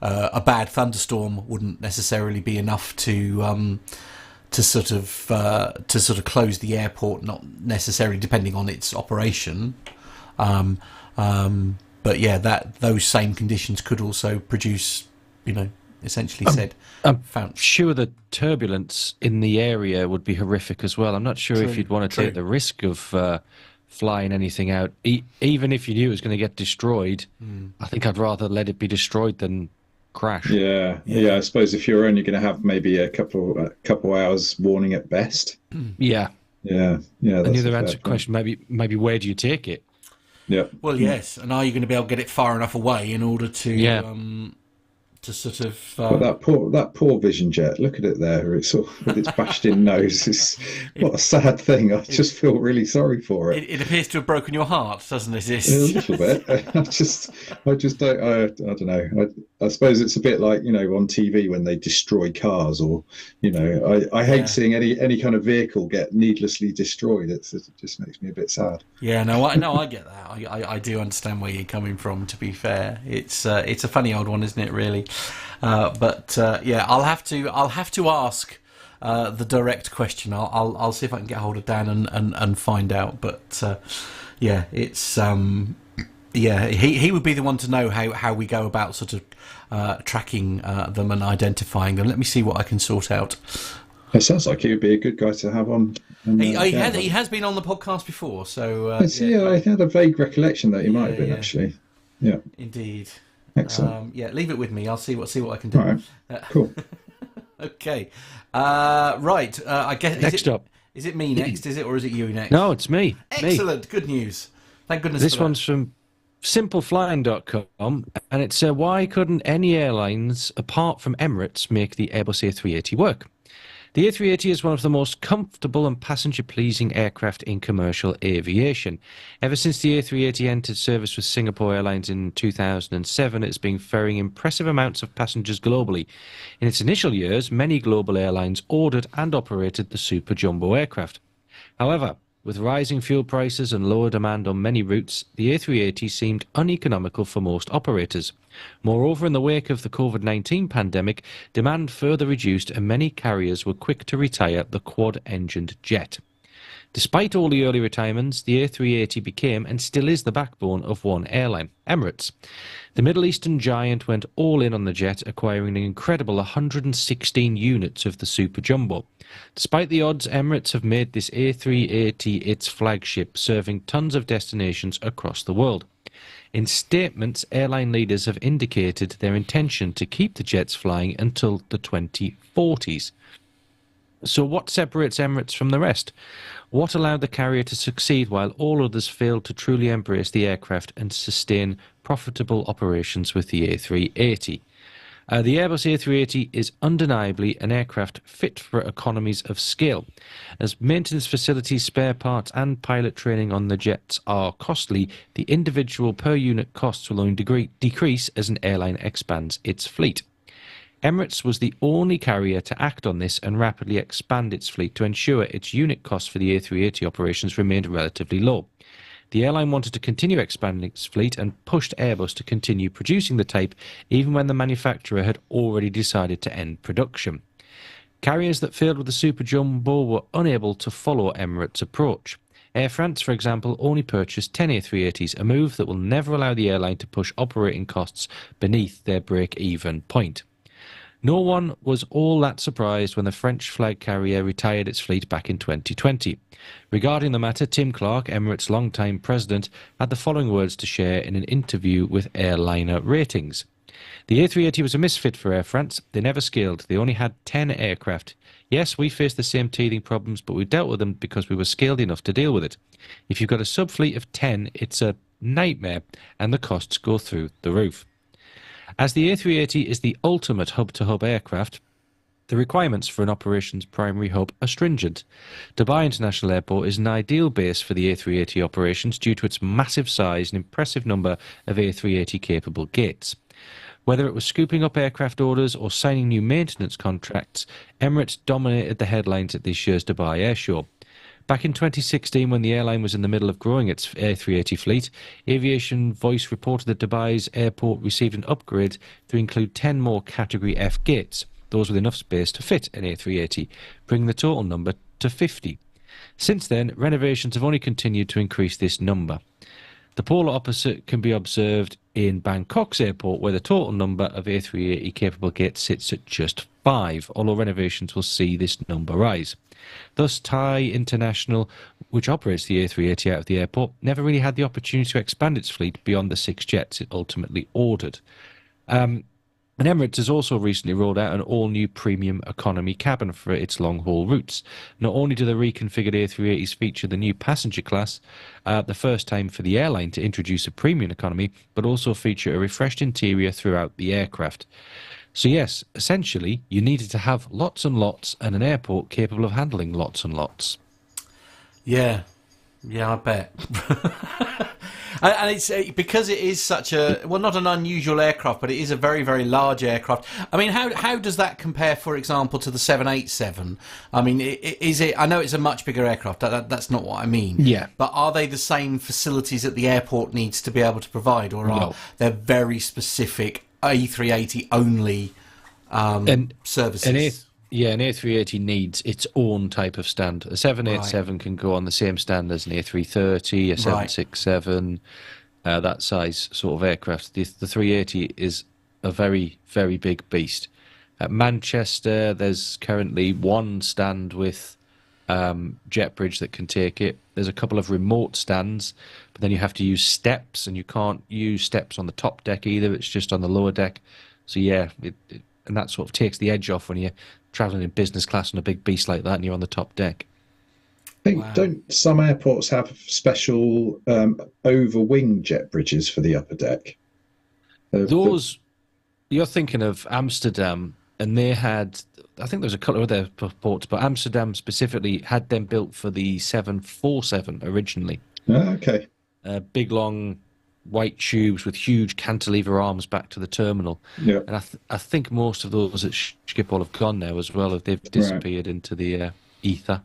a bad thunderstorm wouldn't necessarily be enough to sort of close the airport, not necessarily depending on its operation, but those same conditions could also produce, essentially
I'm sure the turbulence in the area would be horrific as well. I'm not sure if you'd want to take the risk of flying anything out, even if you knew it was going to get destroyed. I think I'd rather let it be destroyed than crash.
Yeah. I suppose if you're only going to have maybe a couple hours warning at best.
Yeah.
And
the other answer question, maybe where do you take it?
Yeah.
Well, yes. And are you going to be able to get it far enough away in order to to sort of
but that poor Vision Jet, look at it there, it's all with its bashed in nose. What a sad thing. I just feel really sorry for it.
It appears to have broken your heart, doesn't it?
A little bit. I don't know. I suppose it's a bit like, on TV when they destroy cars, or I hate seeing any kind of vehicle get needlessly destroyed. It just makes me a bit sad.
I get that. I do understand where you're coming from, to be fair. It's a funny old one, isn't it, really? But I'll have to ask the direct question. I'll see if I can get hold of Dan and find out. But it's he would be the one to know how we go about sort of tracking them and identifying them. Let me see what I can sort out.
It sounds like he would be a good guy to have on.
He has been on the podcast before, so
I had a vague recollection that he might have been actually. Yeah,
indeed.
Excellent.
Leave it with me. I'll see what I can do.
All right. Cool.
Okay. Right. I guess
next up.
Is it me next? Is it, or is it you next?
No, it's me.
Excellent. Good news. Thank goodness.
This one's from simpleflying.com, and it's why couldn't any airlines apart from Emirates make the Airbus A380 work? The A380 is one of the most comfortable and passenger-pleasing aircraft in commercial aviation. Ever since the A380 entered service with Singapore Airlines in 2007, it's been ferrying impressive amounts of passengers globally. In its initial years, many global airlines ordered and operated the super jumbo aircraft. However, with rising fuel prices and lower demand on many routes, the A380 seemed uneconomical for most operators. Moreover, in the wake of the COVID-19 pandemic, demand further reduced and many carriers were quick to retire the quad-engined jet. Despite all the early retirements, the A380 became and still is the backbone of one airline, Emirates. The Middle Eastern giant went all in on the jet, acquiring an incredible 116 units of the Super Jumbo. Despite the odds, Emirates have made this A380 its flagship, serving tons of destinations across the world. In statements, airline leaders have indicated their intention to keep the jets flying until the 2040s. So what separates Emirates from the rest? What allowed the carrier to succeed while all others failed to truly embrace the aircraft and sustain profitable operations with the A380? The Airbus A380 is undeniably an aircraft fit for economies of scale. As maintenance facilities, spare parts and pilot training on the jets are costly, the individual per unit costs will only decrease as an airline expands its fleet. Emirates was the only carrier to act on this and rapidly expand its fleet to ensure its unit costs for the A380 operations remained relatively low. The airline wanted to continue expanding its fleet and pushed Airbus to continue producing the type even when the manufacturer had already decided to end production. Carriers that failed with the Super Jumbo were unable to follow Emirates' approach. Air France, for example, only purchased 10 A380s, a move that will never allow the airline to push operating costs beneath their break-even point. No one was all that surprised when the French flag carrier retired its fleet back in 2020. Regarding the matter, Tim Clark, Emirates' longtime president, had the following words to share in an interview with Airliner Ratings. The A380 was a misfit for Air France. They never scaled. They only had 10 aircraft. Yes, we faced the same teething problems, but we dealt with them because we were scaled enough to deal with it. If you've got a sub-fleet of 10, it's a nightmare, and the costs go through the roof. As the A380 is the ultimate hub-to-hub aircraft, the requirements for an operations primary hub are stringent. Dubai International Airport is an ideal base for the A380 operations due to its massive size and impressive number of A380 capable gates. Whether it was scooping up aircraft orders or signing new maintenance contracts, Emirates dominated the headlines at this year's Dubai Airshow. Back in 2016, when the airline was in the middle of growing its A380 fleet, Aviation Voice reported that Dubai's airport received an upgrade to include 10 more Category F gates, those with enough space to fit an A380, bringing the total number to 50. Since then, renovations have only continued to increase this number. The polar opposite can be observed in Bangkok's airport, where the total number of A380 capable gates sits at just 5, although renovations will see this number rise. Thus, Thai International, which operates the A380 out of the airport, never really had the opportunity to expand its fleet beyond the 6 jets it ultimately ordered. And Emirates has also recently rolled out an all-new premium economy cabin for its long-haul routes. Not only do the reconfigured A380s feature the new passenger class, the first time for the airline to introduce a premium economy, but also feature a refreshed interior throughout the aircraft. So yes, essentially, you needed to have lots and lots and an airport capable of handling lots and lots.
Yeah, I bet. And it's because it is such a, well, not an unusual aircraft, but it is a very, very large aircraft. I mean, how does that compare, for example, to the 787? I mean, is it? I know it's a much bigger aircraft. That's not what I mean.
Yeah.
But are they the same facilities that the airport needs to be able to provide, or are they very specific A380 only services?
An A380 needs its own type of stand. A 787 can go on the same stand as an A330, a 767, that size sort of aircraft. The 380 is a very, very big beast. At Manchester, there's currently one stand with JetBridge that can take it. There's a couple of remote stands, but then you have to use steps, and you can't use steps on the top deck either. It's just on the lower deck. So yeah, and that sort of takes the edge off when you're travelling in business class on a big beast like that and you're on the top deck.
I think, don't some airports have special over-wing jet bridges for the upper deck?
You're thinking of Amsterdam, and they had, I think there's a couple of other ports, but Amsterdam specifically had them built for the 747 originally.
Oh, okay.
Big, long white tubes with huge cantilever arms back to the terminal.
Yeah.
And I think most of those at Schiphol have gone now as well. They've disappeared into the ether.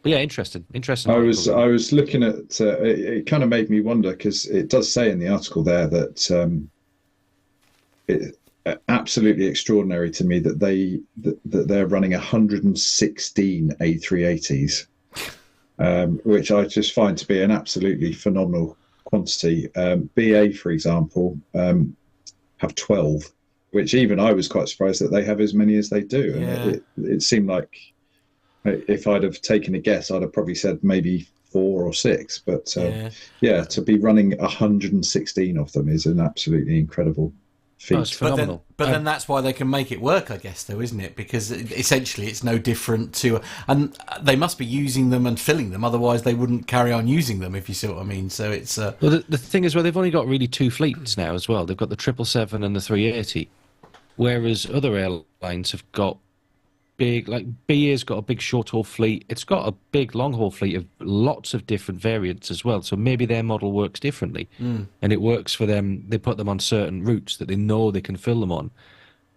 But yeah, interesting.
I was looking at it. Kind of made me wonder, because it does say in the article there that it absolutely extraordinary to me that they're running 116 A380s, which I just find to be an absolutely phenomenal quantity. BA, for example, have 12, which even I was quite surprised that they have as many as they do. And it seemed like, if I'd have taken a guess, I'd have probably said maybe 4 or 6. But to be running 116 of them is an absolutely incredible feat.
Oh, it's phenomenal.
But then that's why they can make it work, I guess, though, isn't it? Because essentially it's no different to... And they must be using them and filling them, otherwise they wouldn't carry on using them, if you see what I mean. So it's...
Well, the thing is, they've only got really 2 fleets now as well. They've got the 777 and the 380, whereas other airlines have got big... Like, BA's got a big short-haul fleet. It's got a big long-haul fleet of lots of different variants as well. So maybe their model works differently. And it works for them. They put them on certain routes that they know they can fill them on.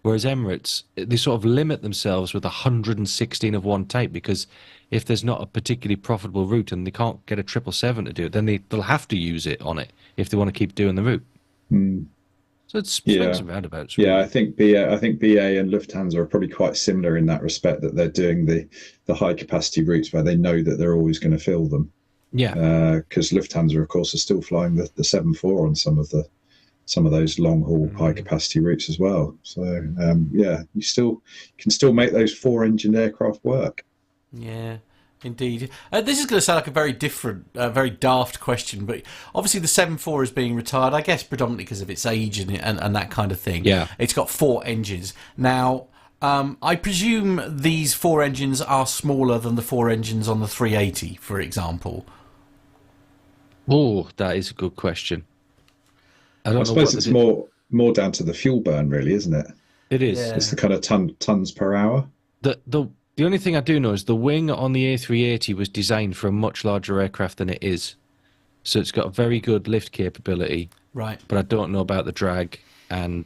Whereas Emirates, they sort of limit themselves with 116 of one type, because if there's not a particularly profitable route and they can't get a 777 to do it, then they'll have to use it on it if they want to keep doing the route. So it's swings and roundabouts. Really.
Yeah, I think BA and Lufthansa are probably quite similar in that respect, that they're doing the high capacity routes where they know that they're always going to fill them.
Yeah,
because Lufthansa, of course, are still flying the 747 on some of those long haul high capacity routes as well. So you can still make those 4-engined aircraft work.
Yeah. Indeed. This is going to sound like a very different, very daft question, but obviously the 747 is being retired, I guess predominantly because of its age and that kind of thing.
Yeah.
It's got 4 engines. Now, I presume these 4 engines are smaller than the 4 engines on the 380, for example.
Oh, that is a good question.
I suppose it's more down to the fuel burn, really, isn't it?
It is.
Yeah.
It's the kind of tons per hour.
The only thing I do know is the wing on the A380 was designed for a much larger aircraft than it is. So it's got a very good lift capability.
Right.
But I don't know about the drag and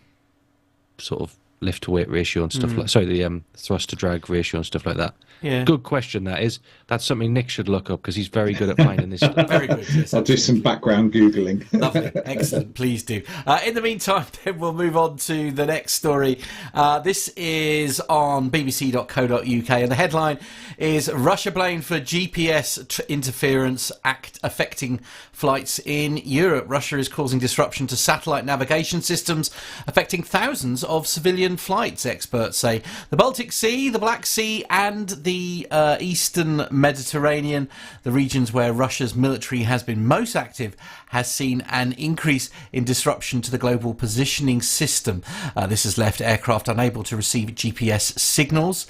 sort of lift to weight ratio and stuff the thrust to drag ratio and stuff like that.
Yeah.
Good question, that is. That's something Nick should look up because he's very good at finding this stuff.
Very good. Yes,
I'll do some background Googling.
Lovely. Excellent. Please do. In the meantime, then we'll move on to the next story. This is on bbc.co.uk, and the headline is Russia blamed for GPS interference affecting flights in Europe. Russia is causing disruption to satellite navigation systems, affecting thousands of civilian flights, experts say. The Baltic Sea, the Black Sea, and the Eastern Mediterranean, the regions where Russia's military has been most active, has seen an increase in disruption to the global positioning system. This has left aircraft unable to receive GPS signals.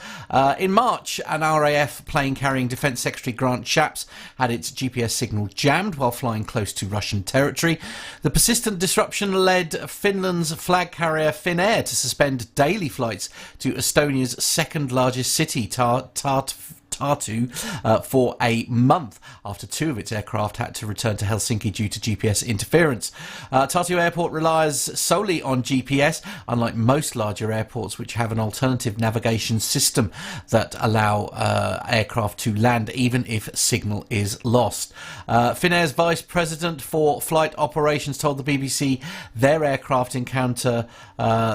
In March, an RAF plane carrying Defence Secretary Grant Shapps had its GPS signal jammed while flying close to Russian territory. The persistent disruption led Finland's flag carrier Finnair to suspend daily flights to Estonia's second largest city, Tartu, for a month after 2 of its aircraft had to return to Helsinki due to GPS interference. Tartu Airport relies solely on GPS, unlike most larger airports which have an alternative navigation system that allow aircraft to land even if signal is lost. Finnair's vice president for flight operations told the BBC their aircraft encounter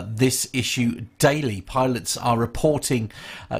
this issue daily. Pilots are reporting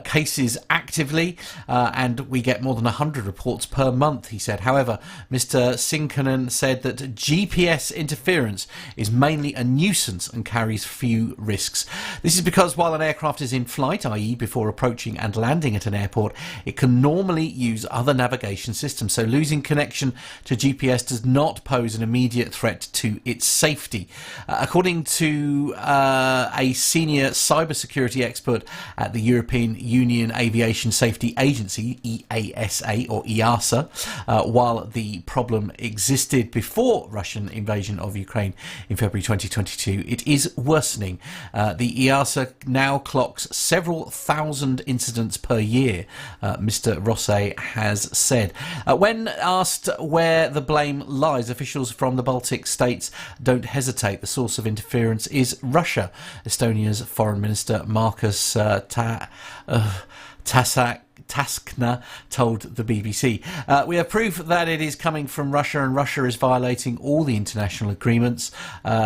cases actively, and we get more than 100 reports per month, he said. However, Mr. Sinkanen said that GPS interference is mainly a nuisance and carries few risks. This is because while an aircraft is in flight, i.e. before approaching and landing at an airport, it can normally use other navigation systems, so losing connection to GPS does not pose an immediate threat to its safety. According to a senior cybersecurity expert at the European Union Aviation Safety Agency, EASA or EASA, while the problem existed before Russian invasion of Ukraine in February 2022, it is worsening. The EASA now clocks several thousand incidents per year, Mr. Rosset has said. When asked where the blame lies, officials from the Baltic states don't hesitate. The source of interference is Russia. Estonia's Foreign Minister Markus Taskna told the BBC. We have proof that it is coming from Russia, and Russia is violating all the international agreements.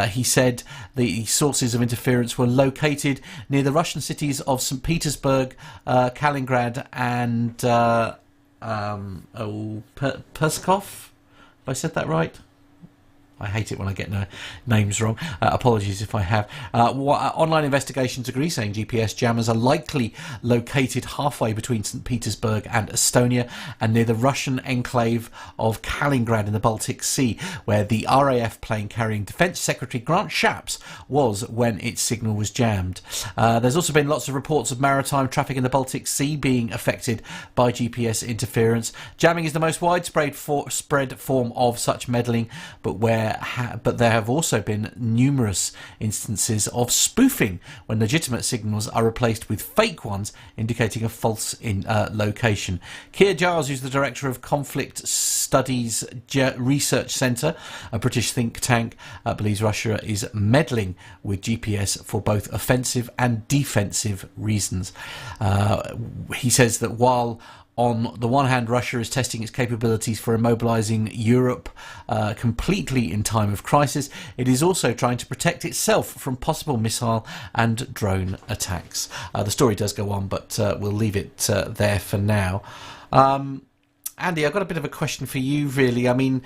He said the sources of interference were located near the Russian cities of St. Petersburg, Kaliningrad and Pskov. Have I said that right? I hate it when I get names wrong. Apologies if I have. Online investigations agree, saying GPS jammers are likely located halfway between St. Petersburg and Estonia and near the Russian enclave of Kaliningrad in the Baltic Sea, where the RAF plane carrying Defence Secretary Grant Shapps was when its signal was jammed. There's also been lots of reports of maritime traffic in the Baltic Sea being affected by GPS interference. Jamming is the most widespread form of such meddling, but there have also been numerous instances of spoofing when legitimate signals are replaced with fake ones indicating a false location. Keir Giles, who's the director of Conflict Studies Research Centre, a British think tank, believes Russia is meddling with GPS for both offensive and defensive reasons. He says that while on the one hand, Russia is testing its capabilities for immobilising Europe completely in time of crisis, it is also trying to protect itself from possible missile and drone attacks. The story does go on, but we'll leave it there for now. Andy, I've got a bit of a question for you, really. I mean,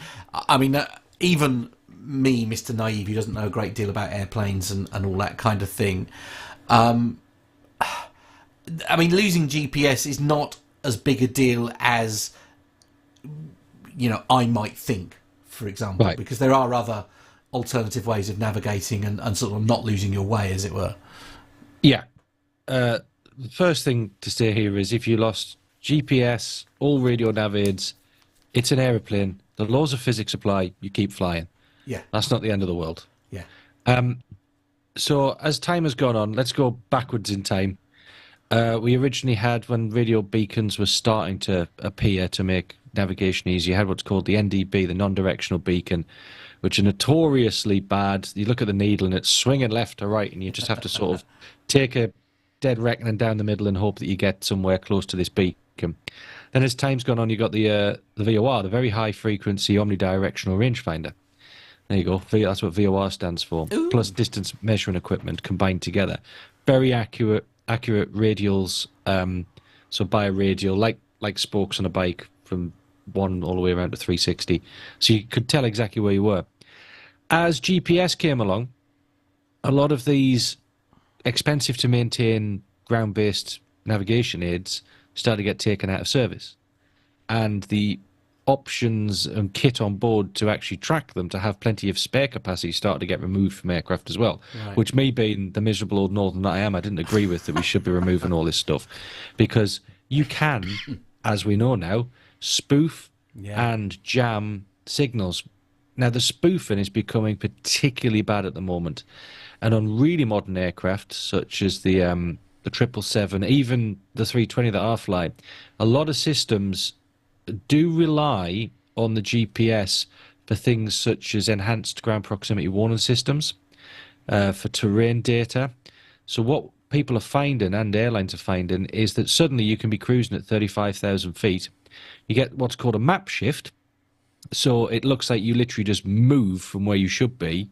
even me, Mr. Naive, who doesn't know a great deal about airplanes and all that kind of thing, losing GPS is not as big a deal as I might think, for example,
right,
because there are other alternative ways of navigating and sort of not losing your way, as it were.
Yeah. The first thing to say here is if you lost GPS, all radio nav aids, it's an aeroplane. The laws of physics apply. You keep flying.
Yeah.
That's not the end of the world.
Yeah.
So as time has gone on, let's go backwards in time. We originally had, when radio beacons were starting to appear to make navigation easy, you had what's called the NDB, the non-directional beacon, which are notoriously bad. You look at the needle and it's swinging left to right, and you just have to sort of take a dead reckoning down the middle and hope that you get somewhere close to this beacon. Then as time's gone on, you got the VOR, the very high frequency omnidirectional rangefinder. There you go. That's what VOR stands for.
Ooh.
Plus distance measuring equipment combined together. Very accurate radials, so bi-radial, like spokes on a bike from 1 all the way around to 360, so you could tell exactly where you were. As GPS came along, a lot of these expensive to maintain ground-based navigation aids started to get taken out of service, and the options and kit on board to actually track them, to have plenty of spare capacity, started to get removed from aircraft as well. Right. Which, me being the miserable old northern that I am, I didn't agree with that we should be removing all this stuff, because you can, as we know now, spoof and jam signals. Now the spoofing is becoming particularly bad at the moment, and on really modern aircraft such as the 777, even the 320 that are flying, a lot of systems do rely on the GPS for things such as enhanced ground proximity warning systems, for terrain data. So what people are finding, and airlines are finding, is that suddenly you can be cruising at 35,000 feet. You get what's called a map shift. So it looks like you literally just move from where you should be,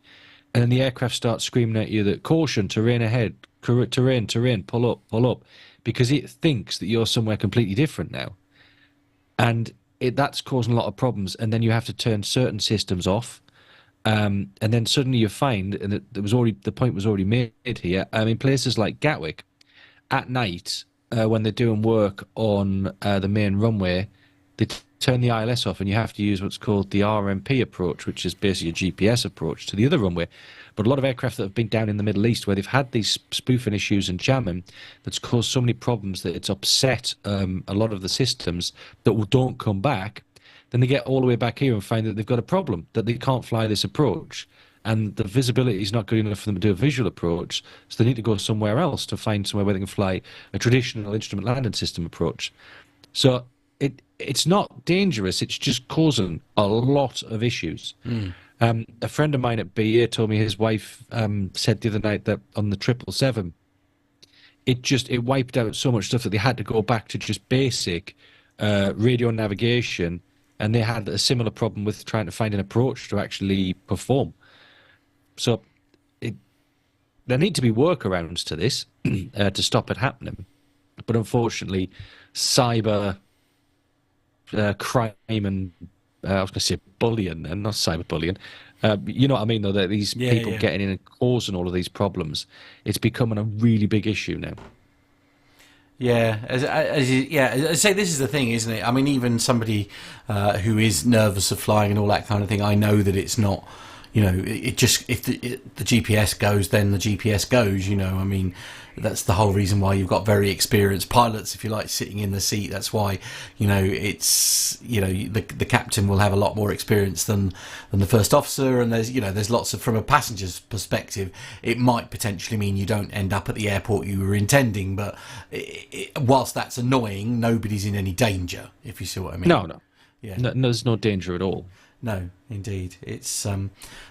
and then the aircraft starts screaming at you that caution, terrain ahead, terrain, pull up, because it thinks that you're somewhere completely different now. And that's causing a lot of problems, and then you have to turn certain systems off, and then suddenly you find, and the point was already made here, in places like Gatwick, at night, when they're doing work on the main runway, they turn the ILS off, and you have to use what's called the RMP approach, which is basically a GPS approach to the other runway. But a lot of aircraft that have been down in the Middle East, where they've had these spoofing issues and jamming, that's caused so many problems that it's upset a lot of the systems that don't come back. Then they get all the way back here and find that they've got a problem, that they can't fly this approach, and the visibility is not good enough for them to do a visual approach, so they need to go somewhere else to find somewhere where they can fly a traditional instrument landing system approach. So it's not dangerous, it's just causing a lot of issues. A friend of mine at BA told me his wife said the other night that on the 777, it wiped out so much stuff that they had to go back to just basic radio navigation, and they had a similar problem with trying to find an approach to actually perform. So there need to be workarounds to this to stop it happening. But unfortunately, cyber crime and I was going to say bullying, and not cyberbullying. You know what I mean, though, that these people getting in and causing all of these problems, it's becoming a really big issue now.
Yeah, as I say, this is the thing, isn't it? I mean, even somebody who is nervous of flying and all that kind of thing, I know that it's not, you know, it just, if the GPS goes, then the GPS goes, you know. I mean, that's the whole reason why you've got very experienced pilots, if you like, sitting in the seat. That's why, you know, it's, you know, the captain will have a lot more experience than the first officer, and there's lots of, from a passenger's perspective, it might potentially mean you don't end up at the airport you were intending, but whilst that's annoying, nobody's in any danger, if you see what I mean.
No. Yeah. No, there's no danger at all.
No, indeed. It's,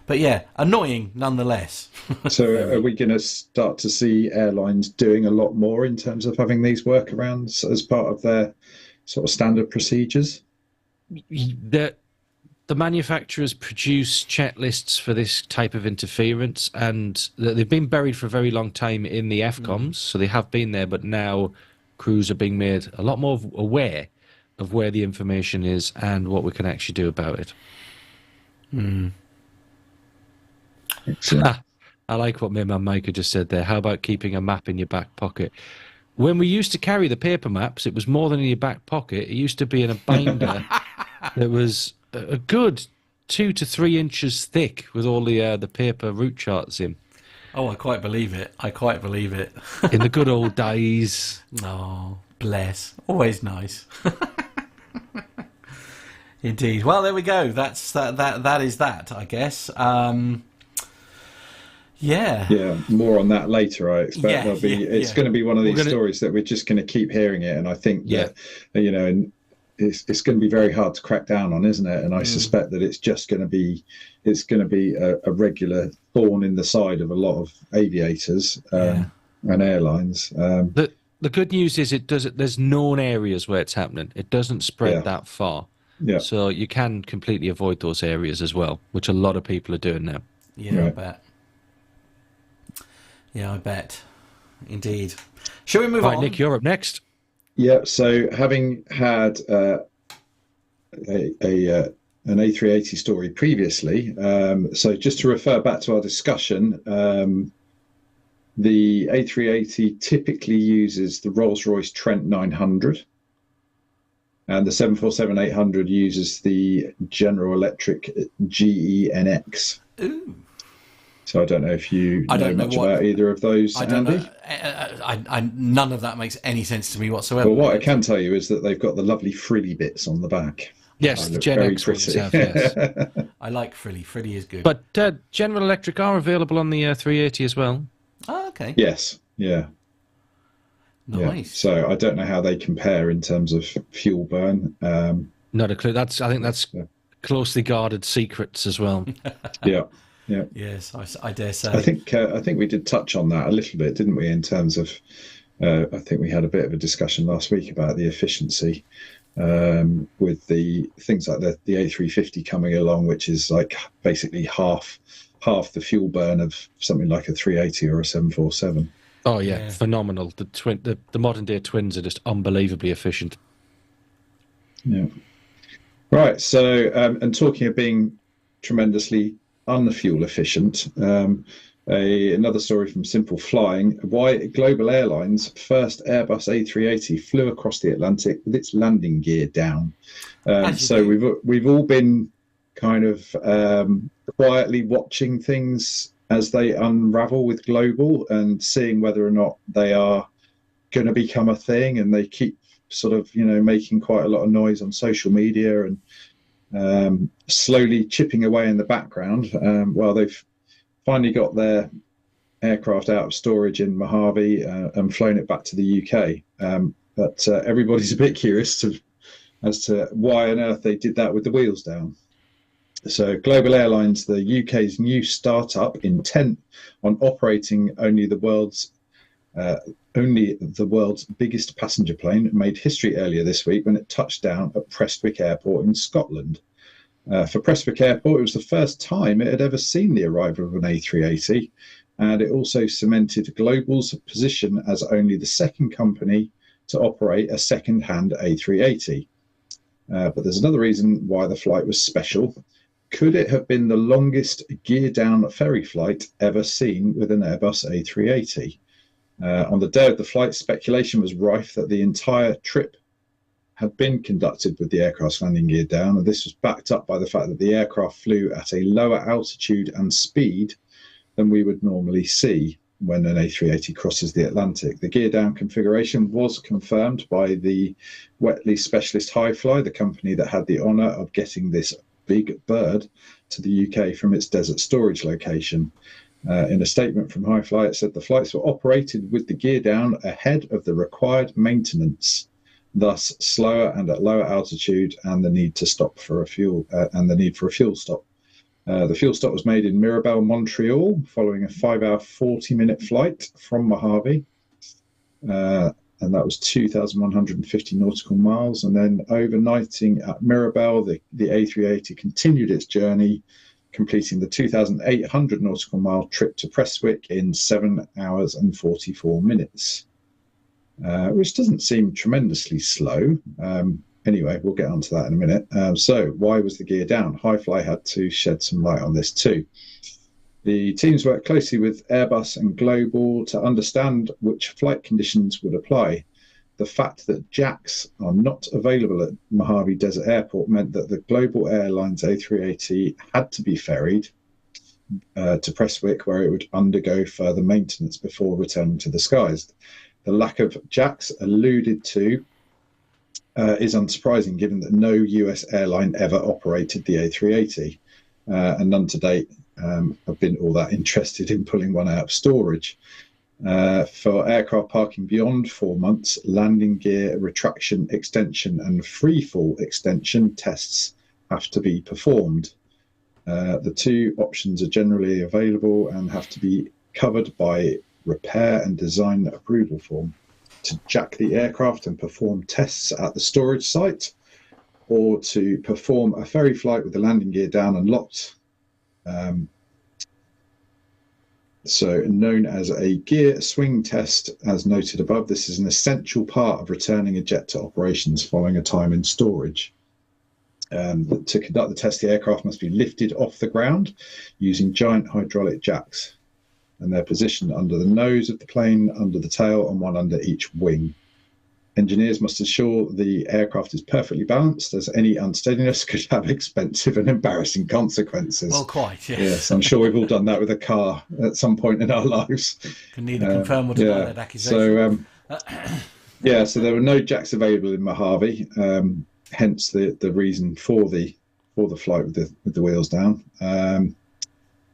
but yeah, annoying nonetheless.
So are we going to start to see airlines doing a lot more in terms of having these workarounds as part of their sort of standard procedures?
The manufacturers produce checklists for this type of interference, and they've been buried for a very long time in the FCOMs, so they have been there, but now crews are being made a lot more aware of where the information is and what we can actually do about it. I like what my man Micah just said there. How about keeping a map in your back pocket? When we used to carry the paper maps, it was more than in your back pocket. It used to be in a binder that was a good 2 to 3 inches thick with all the paper route charts in.
Oh, I quite believe it.
In the good old days.
Oh, bless. Always nice. Indeed. Well, there we go. That's that is that, I guess.
Yeah, more on that later, I expect. It's going to be one of these stories that we're just going to keep hearing it, and I think that, you know, and it's going to be very hard to crack down on, isn't it? And I suspect that it's going to be a regular thorn in the side of a lot of aviators and airlines.
The good news is there's known areas where it's happening. It doesn't spread that far. Yeah. So you can completely avoid those areas as well, which a lot of people are doing now.
Yeah, I bet. Yeah, I bet. Indeed. Shall we move on?
Right, Nick, you're up next.
Yeah, so having had an A380 story previously, so just to refer back to our discussion, the A380 typically uses the Rolls-Royce Trent 900, and the 747-800 uses the General Electric GE-NX.
Ooh.
So I don't know if you know much about either of those, Andy.
None of that makes any sense to me whatsoever.
Well, what I can tell you is that they've got the lovely frilly bits on the back.
Yes, the Gen X ones have, yes.
I like frilly. Frilly is good.
But General Electric are available on the 380 as well.
Oh, okay.
Yes, yeah.
Nice.
Yeah. So I don't know how they compare in terms of fuel burn.
Not a clue. I think that's closely guarded secrets as well.
Yeah. Yeah.
Yes, I dare say.
I think we did touch on that a little bit, didn't we? In terms of, I think we had a bit of a discussion last week about the efficiency with the things like the A350 coming along, which is like basically half the fuel burn of something like a 380 or a 747.
Oh yeah, phenomenal. The modern day twins are just unbelievably efficient.
Yeah. Right. So, and talking of being tremendously unfuel efficient, another story from Simple Flying: why Global Airlines' first Airbus A380 flew across the Atlantic with its landing gear down. So we've all been kind of quietly watching things as they unravel with Global and seeing whether or not they are going to become a thing, and they keep sort of, you know, making quite a lot of noise on social media and slowly chipping away in the background while they've finally got their aircraft out of storage in Mojave and flown it back to the UK. But everybody's a bit curious as to why on earth they did that with the wheels down. So Global Airlines, the UK's new startup, intent on operating only the world's biggest passenger plane, made history earlier this week when it touched down at Prestwick Airport in Scotland. For Prestwick Airport, it was the first time it had ever seen the arrival of an A380, and it also cemented Global's position as only the second company to operate a second-hand A380. But there's another reason why the flight was special. Could it have been the longest gear-down ferry flight ever seen with an Airbus A380? On the day of the flight, speculation was rife that the entire trip had been conducted with the aircraft's landing gear down, and this was backed up by the fact that the aircraft flew at a lower altitude and speed than we would normally see when an A380 crosses the Atlantic. The gear down configuration was confirmed by the Wheatley Specialist Hi-Fly, the company that had the honour of getting this big bird to the UK from its desert storage location. In a statement from Hi-Fly, it said the flights were operated with the gear down ahead of the required maintenance, thus slower and at lower altitude, and the need to stop for a fuel stop. The fuel stop was made in Mirabel, Montreal, following a 5-hour, 40-minute flight from Mojave, and that was 2,150 nautical miles. And then overnighting at Mirabel, the A380 continued its journey, completing the 2,800 nautical mile trip to Prestwick in 7 hours and 44 minutes, which doesn't seem tremendously slow. Anyway, we'll get onto that in a minute. So why was the gear down? Hi-Fly had to shed some light on this too. The teams worked closely with Airbus and Global to understand which flight conditions would apply. The fact that jacks are not available at Mojave Desert Airport meant that the Global Airlines A380 had to be ferried to Prestwick, where it would undergo further maintenance before returning to the skies. The lack of jacks alluded to is unsurprising, given that no US airline ever operated the A380, and none to date have been all that interested in pulling one out of storage. For aircraft parking beyond 4 months, landing gear retraction extension and freefall extension tests have to be performed. The two options are generally available and have to be covered by repair and design approval form. To jack the aircraft and perform tests at the storage site, or to perform a ferry flight with the landing gear down and locked, so known as a gear swing test, as noted above. This is an essential part of returning a jet to operations following a time in storage. To conduct the test, the aircraft must be lifted off the ground using giant hydraulic jacks, and they're positioned under the nose of the plane, under the tail, and one under each wing. Engineers must ensure the aircraft is perfectly balanced, as any unsteadiness could have expensive and embarrassing consequences.
Well, quite, yes.
Yes, I'm sure we've all done that with a car at some point in our lives.
Can neither confirm or deny that accusation.
So, so there were no jacks available in Mojave, hence the reason for the flight with the wheels down.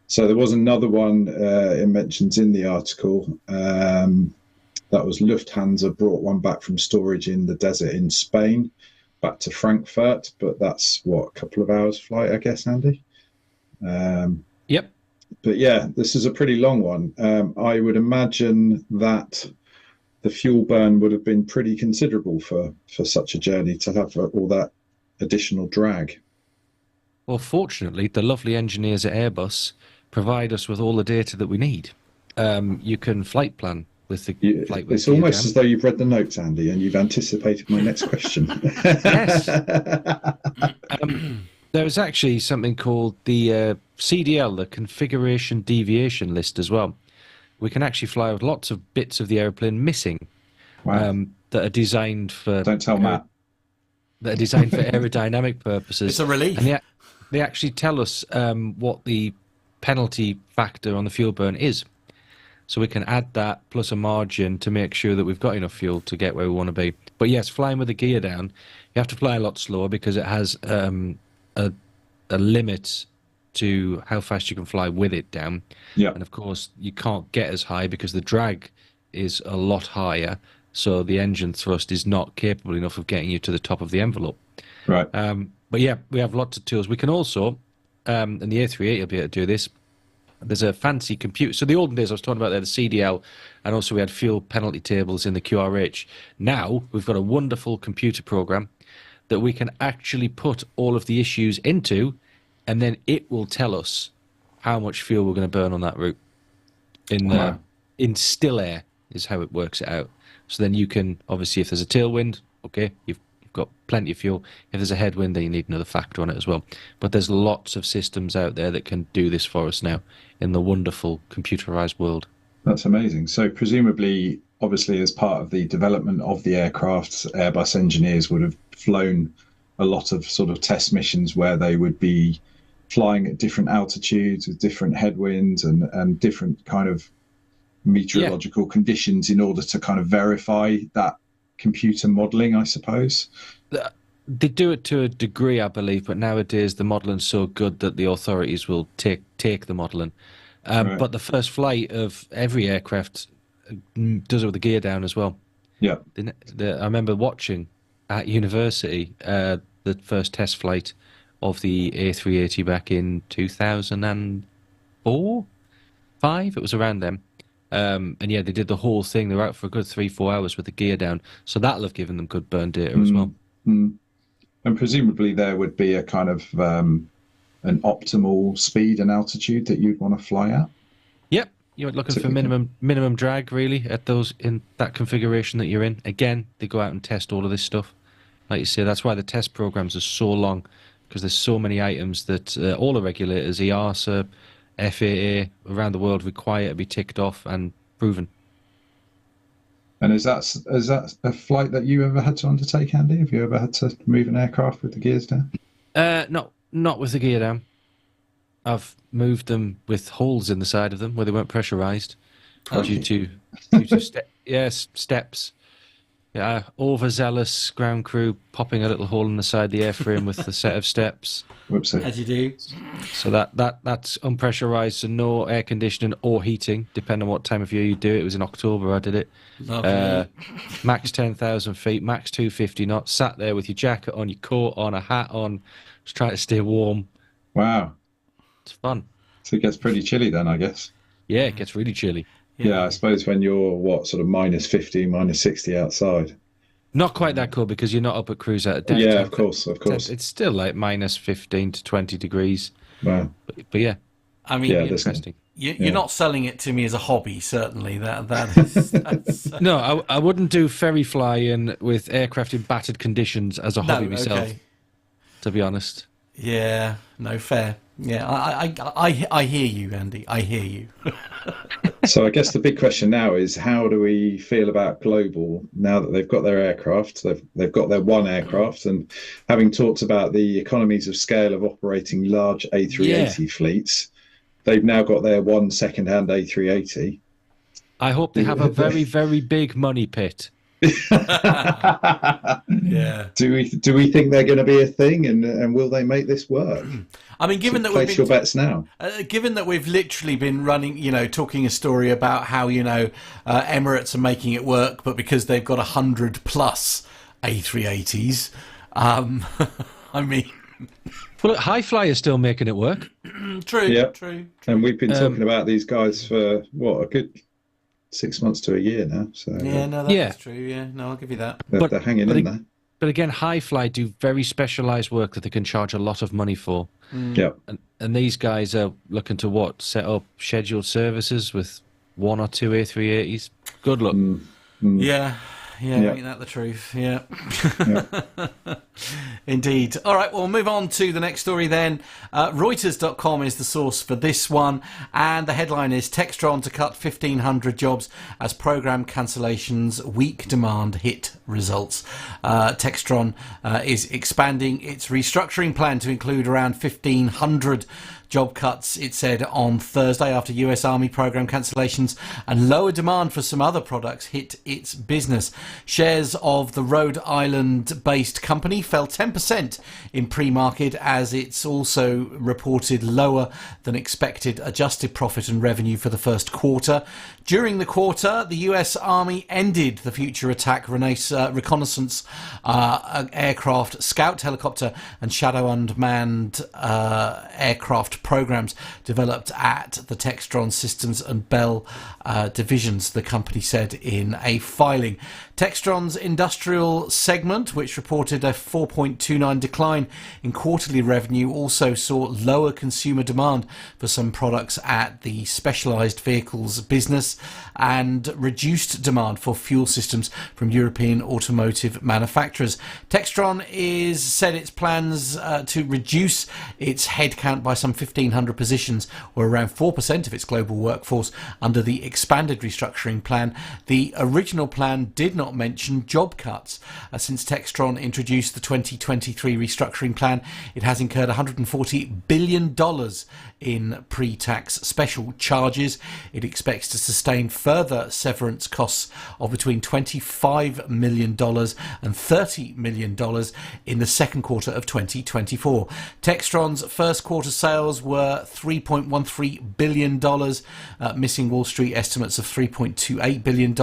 So there was another one it mentions in the article. That was Lufthansa brought one back from storage in the desert in Spain, back to Frankfurt, but that's a couple of hours flight, I guess, Andy?
Yep.
But yeah, this is a pretty long one. I would imagine that the fuel burn would have been pretty considerable for such a journey, to have all that additional drag.
Well, fortunately, the lovely engineers at Airbus provide us with all the data that we need. You can flight plan with the flight.
It's almost as though you've read the notes, Andy, and you've anticipated my next question.
Yes. There was actually something called the CDL, the Configuration Deviation List, as well. We can actually fly with lots of bits of the aeroplane missing.
Wow.
That are designed for...
Don't tell Matt.
That are designed for aerodynamic purposes.
It's a relief.
And they actually tell us what the penalty factor on the fuel burn is. So we can add that plus a margin to make sure that we've got enough fuel to get where we want to be. But yes, flying with the gear down, you have to fly a lot slower because it has a limit to how fast you can fly with it down.
Yeah.
And of course, you can't get as high because the drag is a lot higher. So the engine thrust is not capable enough of getting you to the top of the envelope.
Right.
But yeah, we have lots of tools. We can also, and the A380 will be able to do this, there's a fancy computer. So the olden days I was talking about there, the CDL, and also we had fuel penalty tables in the QRH. Now we've got a wonderful computer program that we can actually put all of the issues into, and then it will tell us how much fuel we're going to burn on that route. In still air is how it works it out. So then you can, obviously, if there's a tailwind, okay, you've got plenty of fuel. If there's a headwind, then you need another factor on it as well. But there's lots of systems out there that can do this for us now in the wonderful computerized world.
That's amazing. So presumably, obviously, as part of the development of the aircraft, Airbus engineers would have flown a lot of sort of test missions where they would be flying at different altitudes with different headwinds and different kind of meteorological conditions in order to kind of verify that computer modeling, I suppose.
They do it to a degree, I believe, but nowadays the modeling's so good that the authorities will take the modelling.
Right.
But the first flight of every aircraft does it with the gear down as well.
Yeah.
I remember watching at university the first test flight of the A380 back in 2004, 5. It was around then. And yeah, they did the whole thing. They were out for a good 3-4 hours with the gear down. So that'll have given them good burn data as well.
And presumably there would be a kind of an optimal speed and altitude that you'd want to fly at.
Yep. You're looking for minimum drag, really, at those in that configuration that you're in. Again, they go out and test all of this stuff. Like you say, that's why the test programs are so long, because there's so many items that all the regulators, EASA, FAA, around the world require to be ticked off and proven.
And is that a flight that you ever had to undertake, Andy? Have you ever had to move an aircraft with the gears down?
Not with the gear down. I've moved them with holes in the side of them where they weren't pressurized due to steps. Yeah, overzealous ground crew popping a little hole in the side of the airframe with the set of steps.
Whoopsie.
As you do.
So that's unpressurized, so no air conditioning or heating, depending on what time of year you do it. It was in October I did it. Max 10,000 feet, max 250 knots, sat there with your jacket on, your coat on, a hat on, just trying to stay warm.
Wow.
It's fun.
So it gets pretty chilly then, I guess.
Yeah, it gets really chilly.
Yeah, I suppose when you're, sort of minus 50, minus 60 outside.
Not quite that cold because you're not up at cruise out of depth.
Yeah, of course.
It's still like minus 15 to 20 degrees.
Wow.
But yeah.
I mean,
interesting.
You're not selling it to me as a hobby, certainly. That's
No, I wouldn't do ferry flying with aircraft in battered conditions as a hobby myself, to be honest.
Yeah, no, fair. Yeah, I hear you, Andy. I hear you.
So I guess the big question now is, how do we feel about Global now that they've got their aircraft? They've got their one aircraft, and having talked about the economies of scale of operating large A380 fleets, they've now got their one second-hand A380.
I hope they have a very, very big money pit.
Yeah.
Do we think they're going to be a thing, and will they make this work?
I mean, given that
place your bets now.
Given that we've literally been running, talking a story about how Emirates are making it work, but because they've got 100 plus A380s, I mean.
Well, look, High Fly is still making it work.
True.
Yeah.
True.
And we've been talking about these guys for a good 6 months to a year now. So
that's true. Yeah, no, I'll give you that.
They're hanging in there.
But again, High Fly do very specialised work that they can charge a lot of money for.
Yeah.
And these guys are looking to set up scheduled services with 1 or 2 A380s. Good luck.
Yeah, ain't that the truth? Yeah. Indeed. All right, well, we'll move on to the next story then. Reuters.com is the source for this one, and the headline is Textron to cut 1,500 jobs as program cancellations, weak demand hit results. Textron is expanding its restructuring plan to include around 1,500 job cuts, it said on Thursday, after US Army program cancellations and lower demand for some other products hit its business. Shares of the Rhode Island-based company fell 10% in pre-market, as it's also reported lower than expected adjusted profit and revenue for the first quarter. During the quarter, the US Army ended the Future Attack reconnaissance aircraft, Scout helicopter and Shadow unmanned aircraft aircraft programs developed at the Textron Systems and Bell divisions, the company said in a filing. Textron's industrial segment, which reported a 4.29 decline in quarterly revenue, also saw lower consumer demand for some products at the specialised vehicles business and reduced demand for fuel systems from European automotive manufacturers. Textron said its plans to reduce its headcount by some 1,500 positions, or around 4% of its global workforce, under the expanded restructuring plan. The original plan did not mention job cuts. Since Textron introduced the 2023 restructuring plan, it has incurred $140 billion in pre-tax special charges. It expects to sustain further severance costs of between $25 million and $30 million in the second quarter of 2024. Textron's first quarter sales were $3.13 billion, missing Wall Street estimates of $3.28 billion.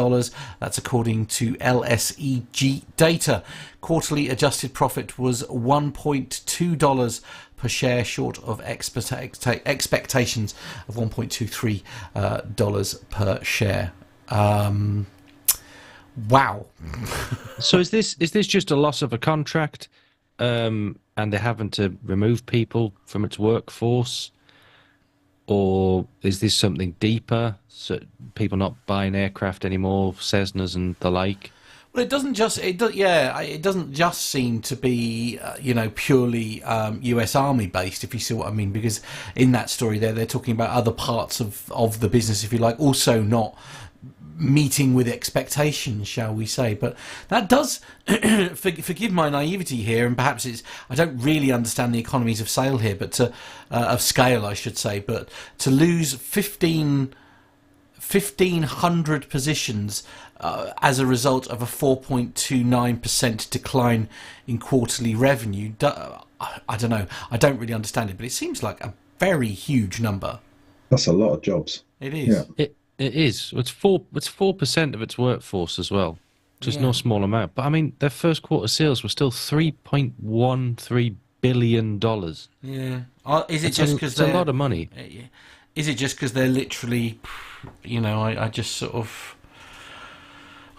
That's according to LSEG data. Quarterly adjusted profit was $1.2 per share, short of expectations of $1.23 per share. Wow.
So is this just a loss of a contract, and they're having to remove people from its workforce, or is this something deeper? So people not buying aircraft anymore, Cessnas and the like.
Well, it doesn't just seem to be, purely US Army based, if you see what I mean, because in that story they're talking about other parts of the business, if you like, also not meeting with expectations, shall we say. But that does, forgive my naivety here, and perhaps I don't really understand the economies of scale here, but of scale, I should say, but to lose 1,500 positions as a result of a 4.29% decline in quarterly revenue, I don't know. I don't really understand it, but it seems like a very huge number.
That's a lot of jobs.
It is.
Yeah.
It is. It's 4% of its workforce as well. Just no small amount. But I mean, their first quarter sales were still $3.13 billion.
Yeah. Is it just because
it's a lot of money?
Is it just because they're literally, I just sort of,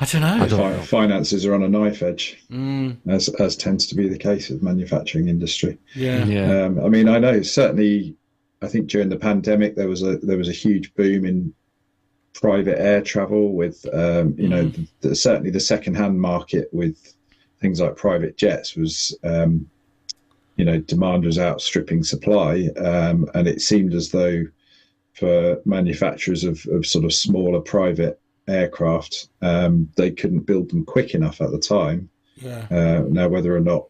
I don't know.
Finances are on a knife edge, as tends to be the case with manufacturing industry.
Yeah.
I mean, I know certainly. I think during the pandemic there was a huge boom in private air travel with certainly the second-hand market with things like private jets was demand was outstripping supply, and it seemed as though for manufacturers of sort of smaller private aircraft, they couldn't build them quick enough at the time. Now whether or not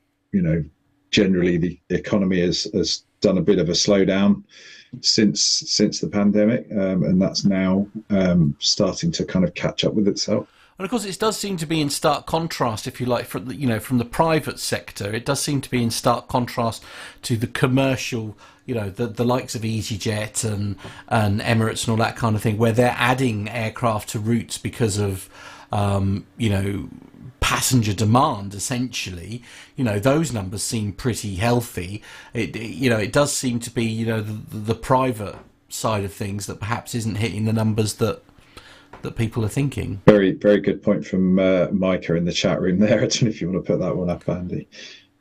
generally the economy has done a bit of a slowdown since the pandemic, and that's now starting to kind of catch up with itself.
And of course, it does seem to be in stark contrast, if you like, from the private sector. It does seem to be in stark contrast to the commercial, the likes of EasyJet and Emirates and all that kind of thing, where they're adding aircraft to routes because of passenger demand, essentially. Those numbers seem pretty healthy. It does seem to be the private side of things that perhaps isn't hitting the numbers that people are thinking.
Very, very good point from Micah in the chat room there. I don't know if you want to put that one up, Andy.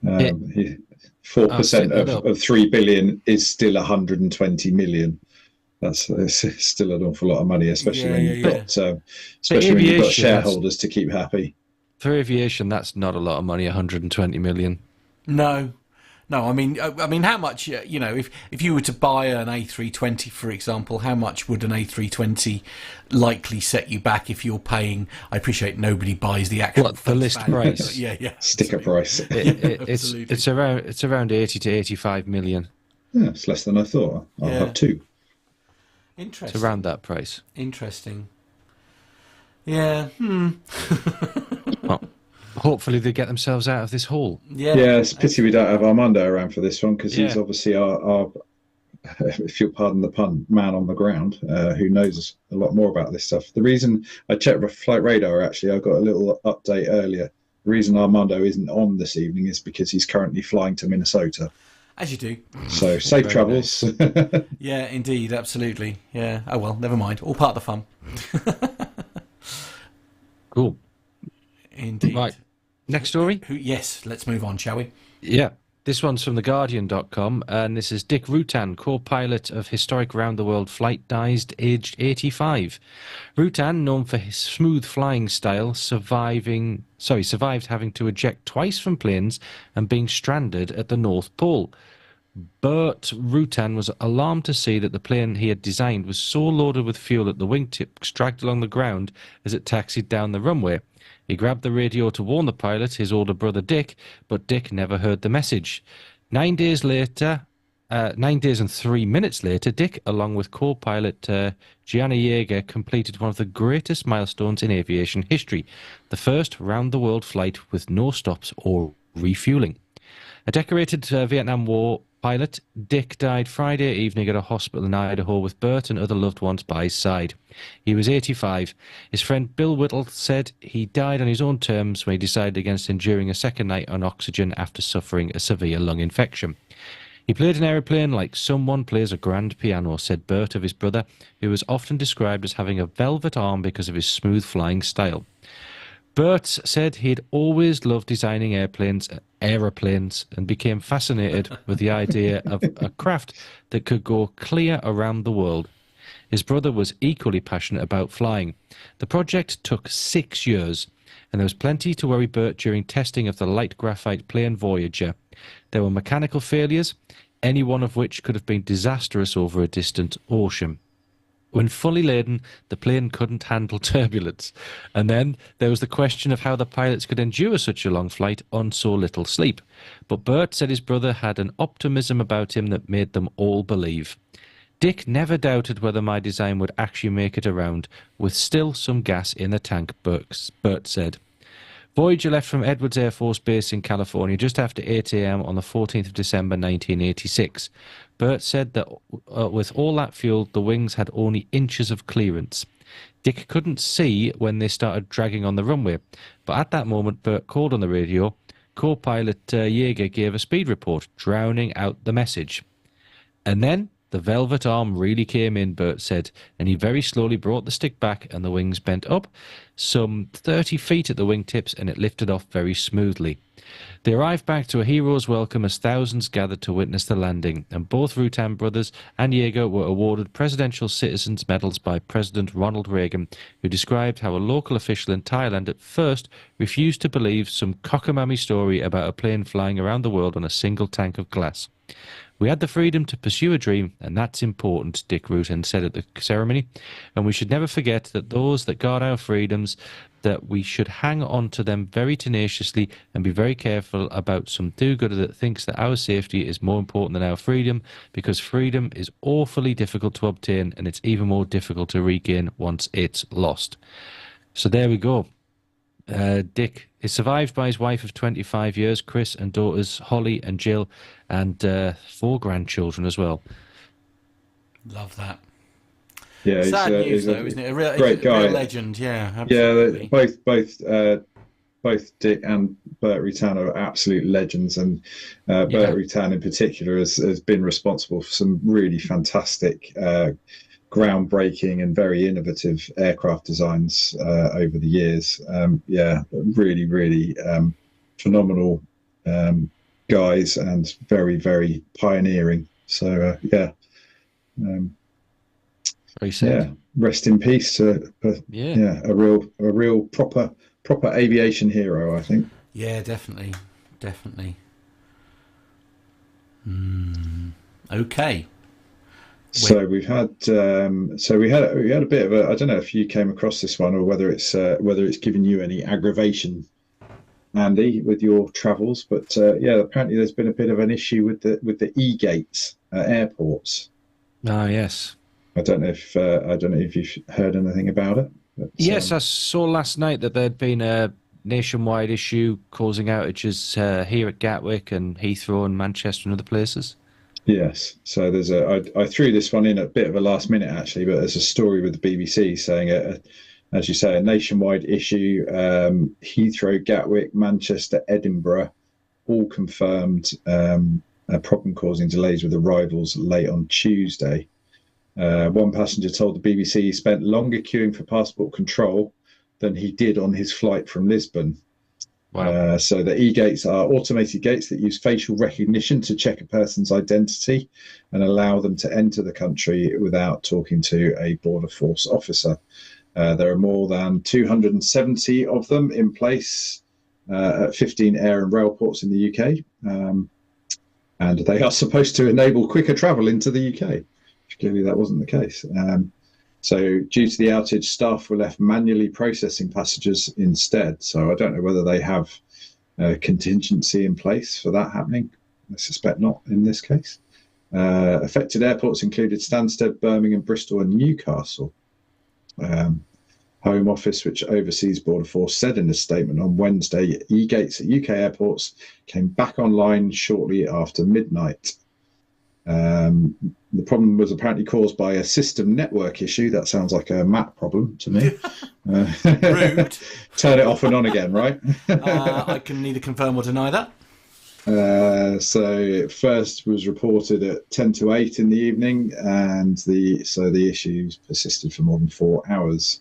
4% of 3 billion is still 120 million. That's still an awful lot of money, especially when you've got shareholders to keep happy.
For aviation, that's not a lot of money. 120 million.
No. I mean, how much? If you were to buy an A320, for example, how much would an A320 likely set you back if you're paying? I appreciate nobody buys the actual
the list price.
Sticker price.
It's around 80 to 85 million.
Yeah, it's less than I thought. I'll have two.
Interesting.
It's around that price.
Interesting. Yeah.
Well, hopefully they get themselves out of this hole.
Yeah, it's a pity we don't have Armando around for this one, because he's obviously our, if you'll pardon the pun, man on the ground, who knows a lot more about this stuff. The reason I checked with Flight Radar, actually, I got a little update earlier. The reason Armando isn't on this evening is because he's currently flying to Minnesota.
As you do.
So safe
Very
travels.
Yeah, indeed, absolutely. Yeah. Oh well, never mind. All part of the fun.
Cool.
Indeed.
Right. Next story.
Yes, let's move on, shall we?
Yeah. This one's from theguardian.com, and this is Dirk Rutan, co-pilot of historic round-the-world flight, dies aged 85. Rutan, known for his smooth flying style, survived having to eject twice from planes and being stranded at the North Pole. Bert Rutan was alarmed to see that the plane he had designed was so loaded with fuel that the wingtips dragged along the ground as it taxied down the runway. He grabbed the radio to warn the pilot, his older brother Dick, but Dick never heard the message. 9 days and 3 minutes later, Dick, along with co-pilot Gianni Jaeger, completed one of the greatest milestones in aviation history, the first round-the-world flight with no stops or refueling. A decorated Vietnam War pilot, Dick died Friday evening at a hospital in Idaho with Bert and other loved ones by his side. He was 85. His friend Bill Whittle said he died on his own terms when he decided against enduring a second night on oxygen after suffering a severe lung infection. He played an aeroplane like someone plays a grand piano, said Bert of his brother, who was often described as having a velvet arm because of his smooth flying style. Bert said he'd always loved designing aeroplanes, and became fascinated with the idea of a craft that could go clear around the world. His brother was equally passionate about flying. The project took 6 years, and there was plenty to worry Bert during testing of the light graphite plane Voyager. There were mechanical failures, any one of which could have been disastrous over a distant ocean. When fully laden, the plane couldn't handle turbulence. And then there was the question of how the pilots could endure such a long flight on so little sleep. But Bert said his brother had an optimism about him that made them all believe. Dick never doubted whether my design would actually make it around, with still some gas in the tank, Bert said. Voyager left from Edwards Air Force Base in California just after 8 a.m. on the 14th of December 1986. Bert said that with all that fuel, the wings had only inches of clearance. Dick couldn't see when they started dragging on the runway, but at that moment Bert called on the radio. Co-pilot Jaeger gave a speed report, drowning out the message. And then the velvet arm really came in, Bert said, and he very slowly brought the stick back and the wings bent up some 30 feet at the wingtips, and it lifted off very smoothly. They arrived back to a hero's welcome as thousands gathered to witness the landing, and both Rutan brothers and Jaeger were awarded Presidential Citizens Medals by President Ronald Reagan, who described how a local official in Thailand at first refused to believe some cockamamie story about a plane flying around the world on a single tank of glass. We had the freedom to pursue a dream, and that's important, Dirk Rutan said at the ceremony. And we should never forget that those that guard our freedoms, that we should hang on to them very tenaciously and be very careful about some do-gooder that thinks that our safety is more important than our freedom, because freedom is awfully difficult to obtain, and it's even more difficult to regain once it's lost. So there we go. Dick is survived by his wife of 25 years, Chris, and daughters Holly and Jill, and 4 grandchildren as well.
Love that.
Yeah,
sad news, though, isn't it? A real,
great guy.
Real legend, yeah. Absolutely.
Yeah, both Dick and Bert Rutan are absolute legends, and Bert Rutan in particular has been responsible for some really fantastic groundbreaking and very innovative aircraft designs over the years. Really, really phenomenal guys, and very, very pioneering. So
very sad.
Rest in peace to a real proper aviation hero, I think.
Yeah, definitely. Okay.
So we had a bit of a, I don't know if you came across this one, or whether it's given you any aggravation, Andy, with your travels, but apparently there's been a bit of an issue with the e-gates at airports.
Ah, yes.
I don't know if you've heard anything about it. But,
yes, I saw last night that there'd been a nationwide issue causing outages here at Gatwick and Heathrow and Manchester and other places. Yes,
so I threw this one in a bit of a last minute actually, but there's a story with the BBC saying, as you say, a nationwide issue, Heathrow, Gatwick, Manchester, Edinburgh, all confirmed a problem causing delays with arrivals late on Tuesday. One passenger told the BBC he spent longer queuing for passport control than he did on his flight from Lisbon.
Wow.
So the e-gates are automated gates that use facial recognition to check a person's identity and allow them to enter the country without talking to a border force officer. There are more than 270 of them in place at 15 air and rail ports in the UK. And they are supposed to enable quicker travel into the UK. Clearly that wasn't the case. So due to the outage, staff were left manually processing passengers instead. So I don't know whether they have contingency in place for that happening. I suspect not in this case. Affected airports included Stansted, Birmingham, Bristol and Newcastle. Home Office, which oversees Border Force, said in a statement on Wednesday, e-gates at UK airports came back online shortly after midnight. The problem was apparently caused by a system network issue. That sounds like a Mac problem to me.
Rude.
Turn it off and on again, right?
I can neither confirm or deny that.
So it first was reported at 10 to 8 in the evening, and the issues persisted for more than 4 hours.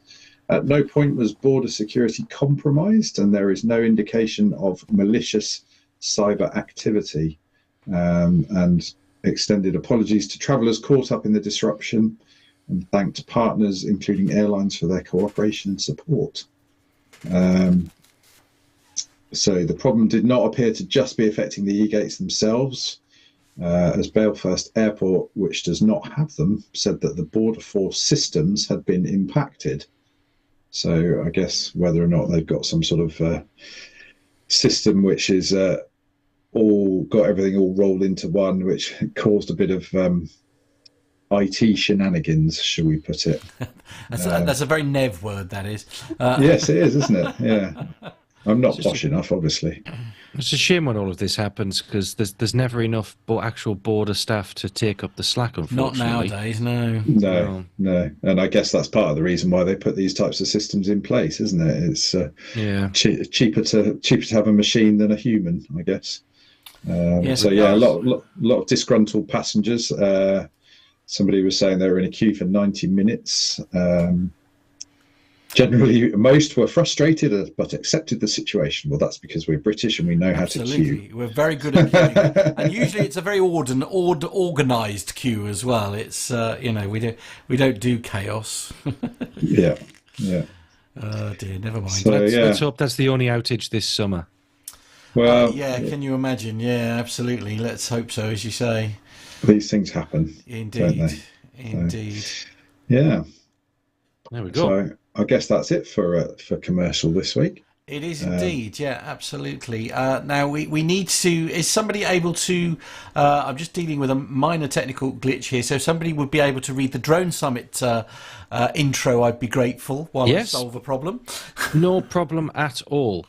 At no point was border security compromised, and there is no indication of malicious cyber activity. And extended apologies to travellers caught up in the disruption and thanked partners, including airlines, for their cooperation and support. So the problem did not appear to just be affecting the e-gates themselves, as Belfast Airport, which does not have them, said that the Border Force systems had been impacted. So I guess whether or not they've got some sort of system which is all got everything all rolled into one, which caused a bit of IT shenanigans, shall we put it?
That's a very Nev word, that is.
Yes, it is, isn't it? Yeah. I'm not posh enough, obviously.
It's a shame when all of this happens because there's never enough actual border staff to take up the slack, unfortunately.
Not nowadays, no.
No. And I guess that's part of the reason why they put these types of systems in place, isn't it? It's cheaper to have a machine than a human, I guess.
Yes,
a lot of disgruntled passengers. Somebody was saying they were in a queue for 90 minutes. Generally, most were frustrated but accepted the situation. Well, that's because we're British and we know how to queue.
We're very good at queuing, and usually it's a very organised queue as well. It's we don't do chaos.
Yeah.
Oh dear, never mind.
So,
let's hope that's the only outage this summer.
Well,
can you imagine? Yeah, absolutely. Let's hope so, as you say.
These things happen.
Indeed. Indeed.
Yeah.
There we go.
So I guess that's it for commercial this week.
It is indeed, yeah, absolutely. Now we need to. Is somebody able to? I'm just dealing with a minor technical glitch here. So if somebody would be able to read the Drone Summit intro, I'd be grateful while I solve a problem.
No problem at all.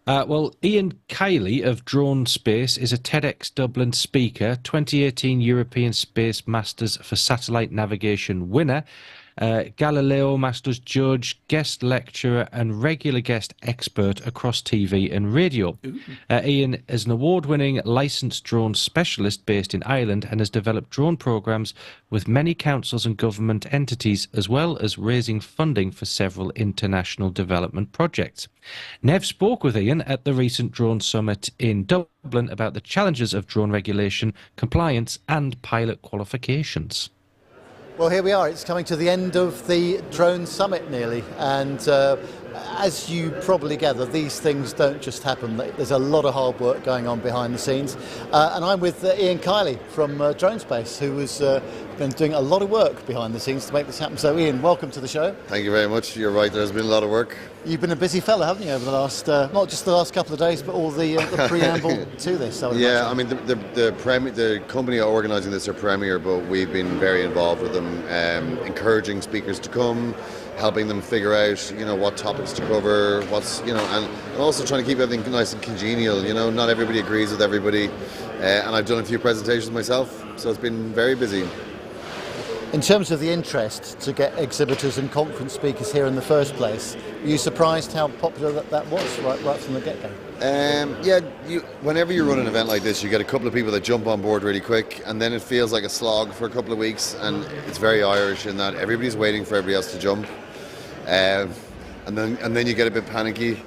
Well, Ian Kiley of Drone Space is a TEDx Dublin speaker, 2018 European Space Masters for Satellite Navigation winner, Galileo Masters judge, guest lecturer and regular guest expert across TV and radio. Ian is an award-winning licensed drone specialist based in Ireland and has developed drone programs with many councils and government entities, as well as raising funding for several international development projects. Nev spoke with Ian at the recent Drone Summit in Dublin about the challenges of drone regulation, compliance and pilot qualifications.
Well, here we are. It's coming to the end of the Drone Summit nearly, and as you probably gather, these things don't just happen. There's a lot of hard work going on behind the scenes, and I'm with Ian Kiley from Drone Space, who has been doing a lot of work behind the scenes to make this happen. So Ian, welcome to the show.
Thank you very much. You're right, there's been a lot of work.
You've been a busy fella, haven't you, over the last, not just the last couple of days, but all the preamble to this.
Yeah, I mean, the company organising this are Premier, but we've been very involved with them, encouraging speakers to come, helping them figure out, what topics to cover, and also trying to keep everything nice and congenial. Not everybody agrees with everybody, and I've done a few presentations myself, so it's been very busy.
In terms of the interest to get exhibitors and conference speakers here in the first place, were you surprised how popular that was right from the get-go?
Whenever you run an event like this, you get a couple of people that jump on board really quick, and then it feels like a slog for a couple of weeks, and it's very Irish in that everybody's waiting for everybody else to jump, and then you get a bit panicky,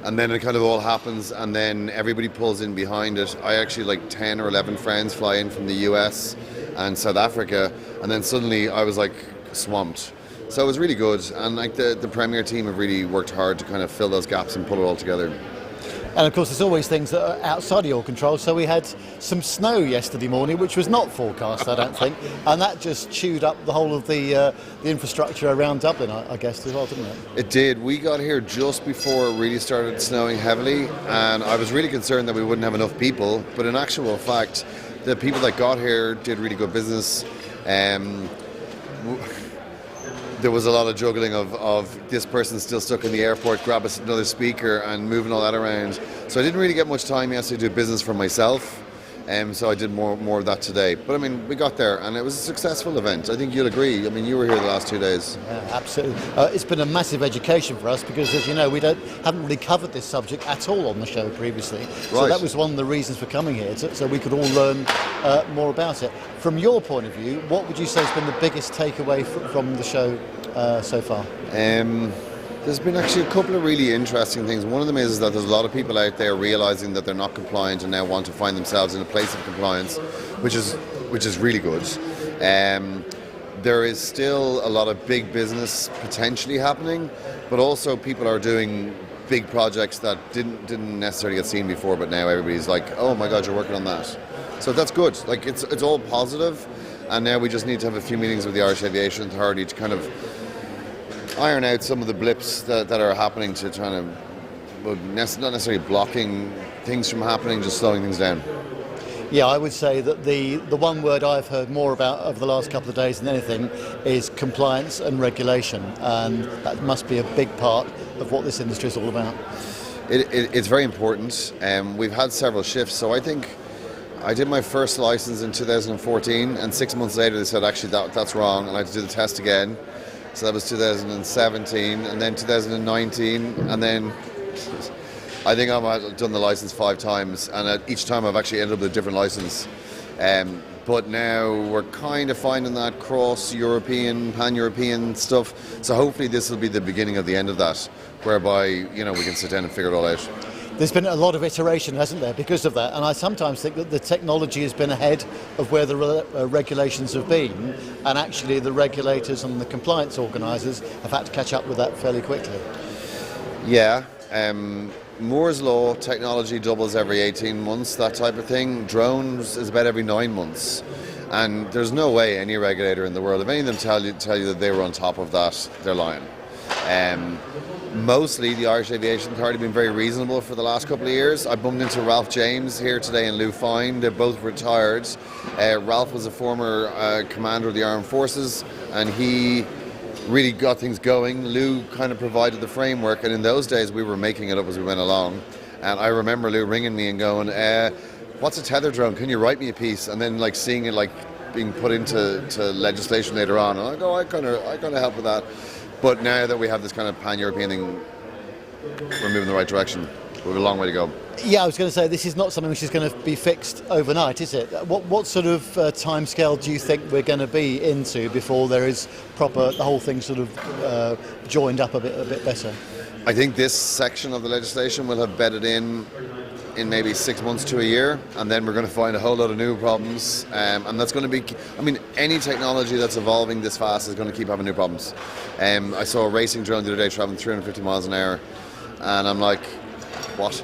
and then it kind of all happens, and then everybody pulls in behind it. I actually, like 10 or 11 friends fly in from the US and South Africa, and then suddenly I was like swamped. So it was really good, and like the Premier team have really worked hard to kind of fill those gaps and pull it all together.
And of course there's always things that are outside of your control, so we had some snow yesterday morning, which was not forecast, I don't think, and that just chewed up the whole of the infrastructure around Dublin, I guess, as well, didn't it?
It did. We got here just before it really started snowing heavily, and I was really concerned that we wouldn't have enough people, but in actual fact the people that got here did really good business. There was a lot of juggling of this person still stuck in the airport, grab another speaker and moving all that around. So I didn't really get much time yesterday to do business for myself. So I did more of that today. But I mean, we got there and it was a successful event. I think you'll agree. I mean, you were here the last 2 days.
Yeah, absolutely. It's been a massive education for us because, as you know, we haven't really covered this subject at all on the show previously. So
Right.
that was one of the reasons for coming here, so we could all learn more about it. From your point of view, what would you say has been the biggest takeaway from the show so far?
There's been actually a couple of really interesting things. One of them is that there's a lot of people out there realizing that they're not compliant and now want to find themselves in a place of compliance, which is really good. There is still a lot of big business potentially happening, but also people are doing big projects that didn't necessarily get seen before, but now everybody's like, oh my God, you're working on that. So that's good. Like it's all positive, and now we just need to have a few meetings with the Irish Aviation Authority to kind of iron out some of the blips that are happening, to try to, well, not necessarily blocking things from happening, just slowing things down.
Yeah, I would say that the one word I've heard more about over the last couple of days than anything is compliance and regulation, and that must be a big part of what this industry is all about.
It's very important. We've had several shifts, so I think I did my first license in 2014, and 6 months later they said actually that's wrong, and I had to do the test again. So that was 2017, and then 2019, and then I think I've done the license 5 times, and each time I've actually ended up with a different license. But now we're kind of finding that cross-European, pan-European stuff. So hopefully this will be the beginning of the end of that, whereby we can sit down and figure it all out.
There's been a lot of iteration, hasn't there, because of that, and I sometimes think that the technology has been ahead of where the regulations have been, and actually the regulators and the compliance organisers have had to catch up with that fairly quickly.
Yeah, Moore's Law, technology doubles every 18 months, that type of thing. Drones is about every 9 months, and there's no way any regulator in the world, if any of them tell you that they were on top of that, they're lying. Mostly the Irish Aviation Authority have been very reasonable for the last couple of years. I bumped into Ralph James here today and Lou Fine. They're both retired. Ralph was a former commander of the Armed Forces, and he really got things going. Lou kind of provided the framework, and in those days we were making it up as we went along. And I remember Lou ringing me and going, what's a tether drone? Can you write me a piece? And then like seeing it like being put into legislation later on, and I go, I kind of help with that. But now that we have this kind of pan-European thing, we're moving in the right direction. We have a long way to go.
Yeah, I was going to say, this is not something which is going to be fixed overnight, is it? What sort of timescale do you think we're going to be into before there is the whole thing sort of joined up a bit better?
I think this section of the legislation will have bedded in maybe 6 months to a year, and then we're going to find a whole lot of new problems, and that's going to be, I mean, any technology that's evolving this fast is going to keep having new problems. I saw a racing drone the other day traveling 350 miles an hour, and I'm like, what?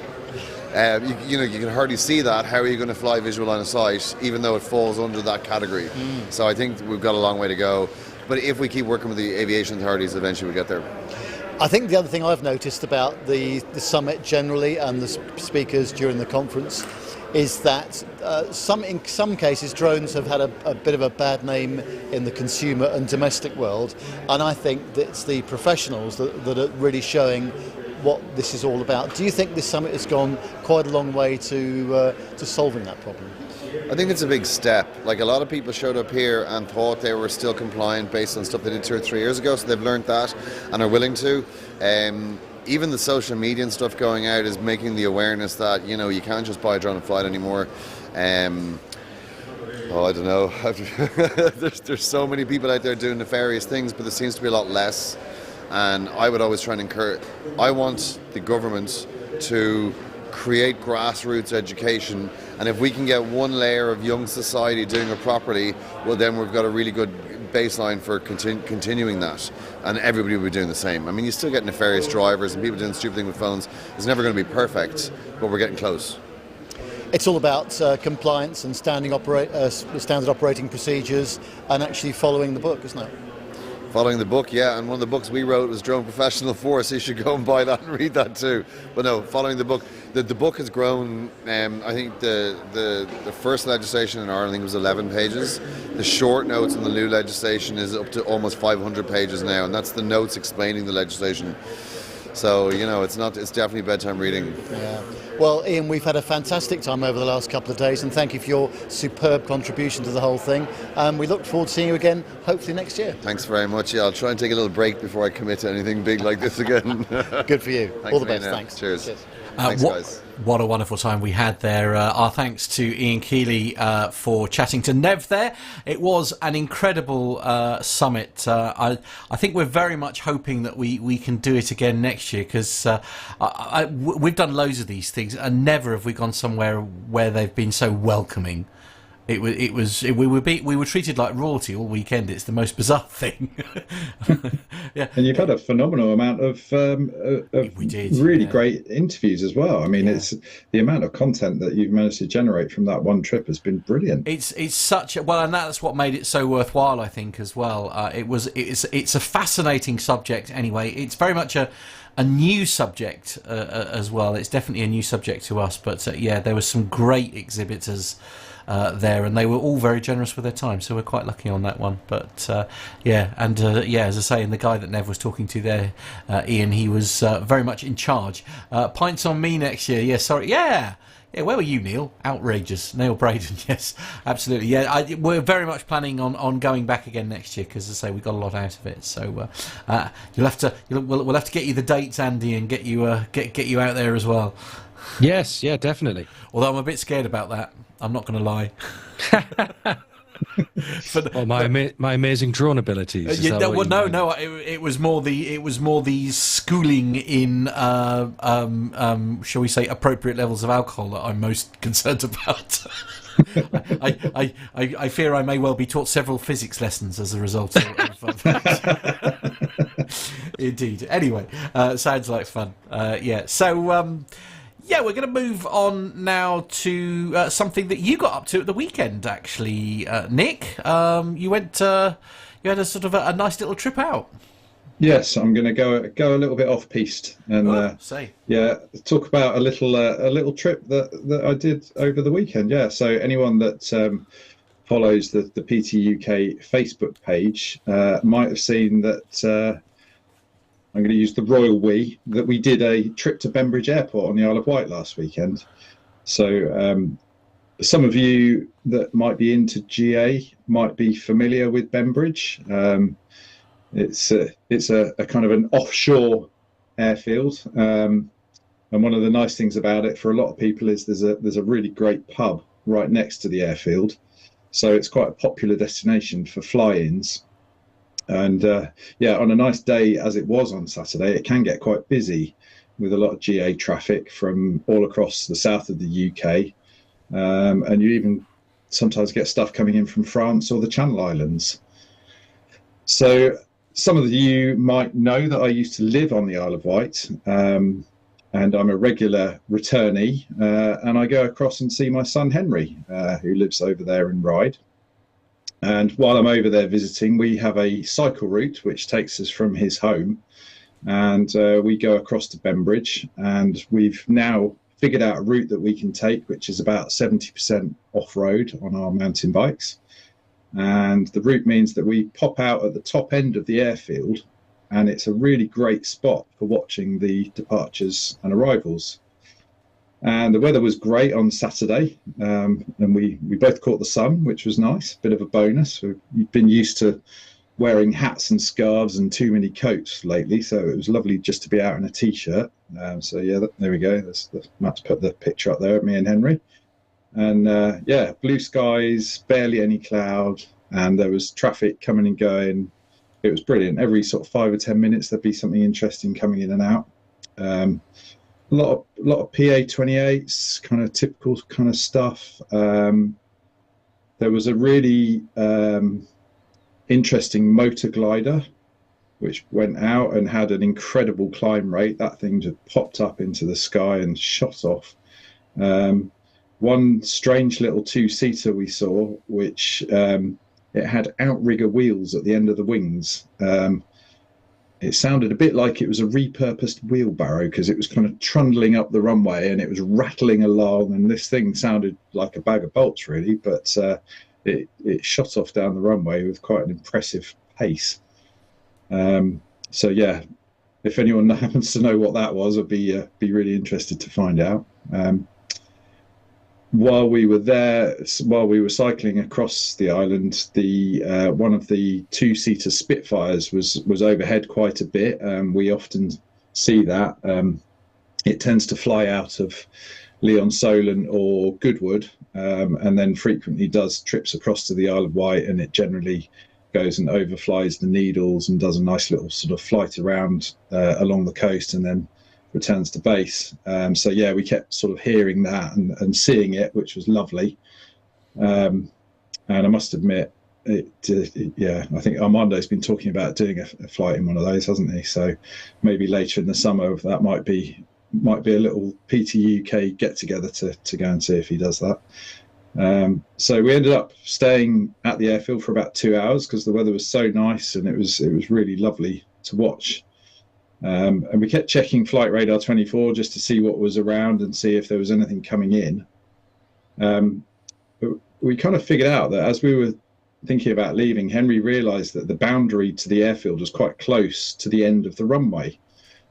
You can hardly see that. How are you going to fly visual line of sight, even though it falls under that category? So I think we've got a long way to go, but if we keep working with the aviation authorities, eventually we'll get there.
I think the other thing I've noticed about the summit generally and the speakers during the conference is that in some cases drones have had a bit of a bad name in the consumer and domestic world, and I think that it's the professionals that are really showing what this is all about. Do you think this summit has gone quite a long way to solving that problem?
I think it's a big step. Like, a lot of people showed up here and thought they were still compliant based on stuff they did 2 or 3 years ago, so they've learned that and are willing to. Even the social media and stuff going out is making the awareness that, you know, you can't just buy a drone and fly it anymore. I don't know. there's so many people out there doing nefarious things, but there seems to be a lot less. And I would always try and encourage. I want the government to create grassroots education, and if we can get one layer of young society doing it properly, well, then we've got a really good baseline for continuing that, and everybody will be doing the same. I mean, you still get nefarious drivers and people doing stupid things with phones. It's never going to be perfect, but we're getting close.
It's all about compliance and standard operating procedures and actually following the book, isn't it?
Following the book, yeah, and one of the books we wrote was Drone Professional 4, so you should go and buy that and read that too. But no, following the book. The book has grown. I think the first legislation in Ireland, I think, was 11 pages. The short notes on the new legislation is up to almost 500 pages now, and that's the notes explaining the legislation. So, you know, it's definitely bedtime reading.
Yeah. Well, Ian, we've had a fantastic time over the last couple of days, and thank you for your superb contribution to the whole thing. We look forward to seeing you again, hopefully next year.
Thanks very much. Yeah, I'll try and take a little break before I commit to anything big like this again.
Good for you. All the best. Thanks.
Cheers. Thanks, guys.
What a wonderful time we had there. Our thanks to Ian Keeley for chatting to Nev there. It was an incredible summit. I think we're very much hoping that we can do it again next year, because we've done loads of these things and never have we gone somewhere where they've been so welcoming. We were treated like royalty all weekend. It's the most bizarre thing. Yeah,
and you've had a phenomenal amount of really great interviews as well. I mean, it's the amount of content that you've managed to generate from that one trip has been brilliant.
It's such a, well, and that's what made it so worthwhile, I think, as well. It's a fascinating subject. Anyway, it's very much a new subject as well. It's definitely a new subject to us. But there were some great exhibitors there, and they were all very generous with their time, so we're quite lucky on that one. But as I say, and the guy that Nev was talking to there, Ian, he was very much in charge. Pints on me next year. Yeah, where were you, Neil? Outrageous. Neil Braden. Yes, absolutely. Yeah, we're very much planning on going back again next year, because, as I say, we got a lot out of it. So we'll have to get you the dates, Andy, and get you out there as well.
Yes, yeah, definitely.
Although I'm a bit scared about that. I'm not going to lie.
My amazing drone abilities.
No. It was more the schooling in, shall we say, appropriate levels of alcohol that I'm most concerned about. I fear I may well be taught several physics lessons as a result of Indeed. Anyway, sounds like fun. We're going to move on now to something that you got up to at the weekend, actually, Nick. You went. You had a sort of a nice little trip out.
Yes, I'm going to go a little bit off piste and talk about a little trip that I did over the weekend. Yeah, so anyone that follows the PT UK Facebook page might have seen that. I'm going to use the royal we, that we did a trip to Bembridge Airport on the Isle of Wight last weekend. So some of you that might be into GA might be familiar with Bembridge. It's a kind of an offshore airfield. And one of the nice things about it for a lot of people is there's a really great pub right next to the airfield. So it's quite a popular destination for fly-ins. And on a nice day, as it was on Saturday, it can get quite busy with a lot of GA traffic from all across the south of the UK. And you even sometimes get stuff coming in from France or the Channel Islands. So some of you might know that I used to live on the Isle of Wight, and I'm a regular returnee, and I go across and see my son Henry, who lives over there in Ryde. And while I'm over there visiting, we have a cycle route which takes us from his home, and we go across to Bembridge, and we've now figured out a route that we can take, which is about 70% off-road on our mountain bikes. And the route means that we pop out at the top end of the airfield, and it's a really great spot for watching the departures and arrivals. And the weather was great on Saturday, and we both caught the sun, which was nice, bit of a bonus. We've been used to wearing hats and scarves and too many coats lately, so it was lovely just to be out in a t-shirt. So yeah, there we go. Matt's put the picture up there of me and Henry. And yeah, blue skies, barely any cloud, and there was traffic coming and going. It was brilliant. Every sort of 5 or 10 minutes there'd be something interesting coming in and out. A lot of PA-28s, kind of typical kind of stuff. There was a really interesting motor glider which went out and had an incredible climb rate. That thing just popped up into the sky and shot off. One strange little two-seater we saw, which it had outrigger wheels at the end of the wings. It sounded a bit like it was a repurposed wheelbarrow, because it was kind of trundling up the runway and it was rattling along, and this thing sounded like a bag of bolts really, but it shot off down the runway with quite an impressive pace. So yeah, if anyone happens to know what that was, I'd be really interested to find out. While we were there, while we were cycling across the island, the one of the two-seater Spitfires was overhead quite a bit. We often see that. It tends to fly out of Leon-Solent or Goodwood, and then frequently does trips across to the Isle of Wight, and it generally goes and overflies the Needles and does a nice little sort of flight around along the coast, and then returns to base. So yeah, we kept sort of hearing that and seeing it, which was lovely. And I must admit, yeah, I think Armando's been talking about doing a flight in one of those, hasn't he? So maybe later in the summer that might be a little PT UK get together to go and see if he does that. So we ended up staying at the airfield for about 2 hours because the weather was so nice and it was really lovely to watch. And we kept checking Flight Radar 24 just to see what was around and see if there was anything coming in. But we kind of figured out that as we were thinking about leaving, Henry realised that the boundary to the airfield was quite close to the end of the runway.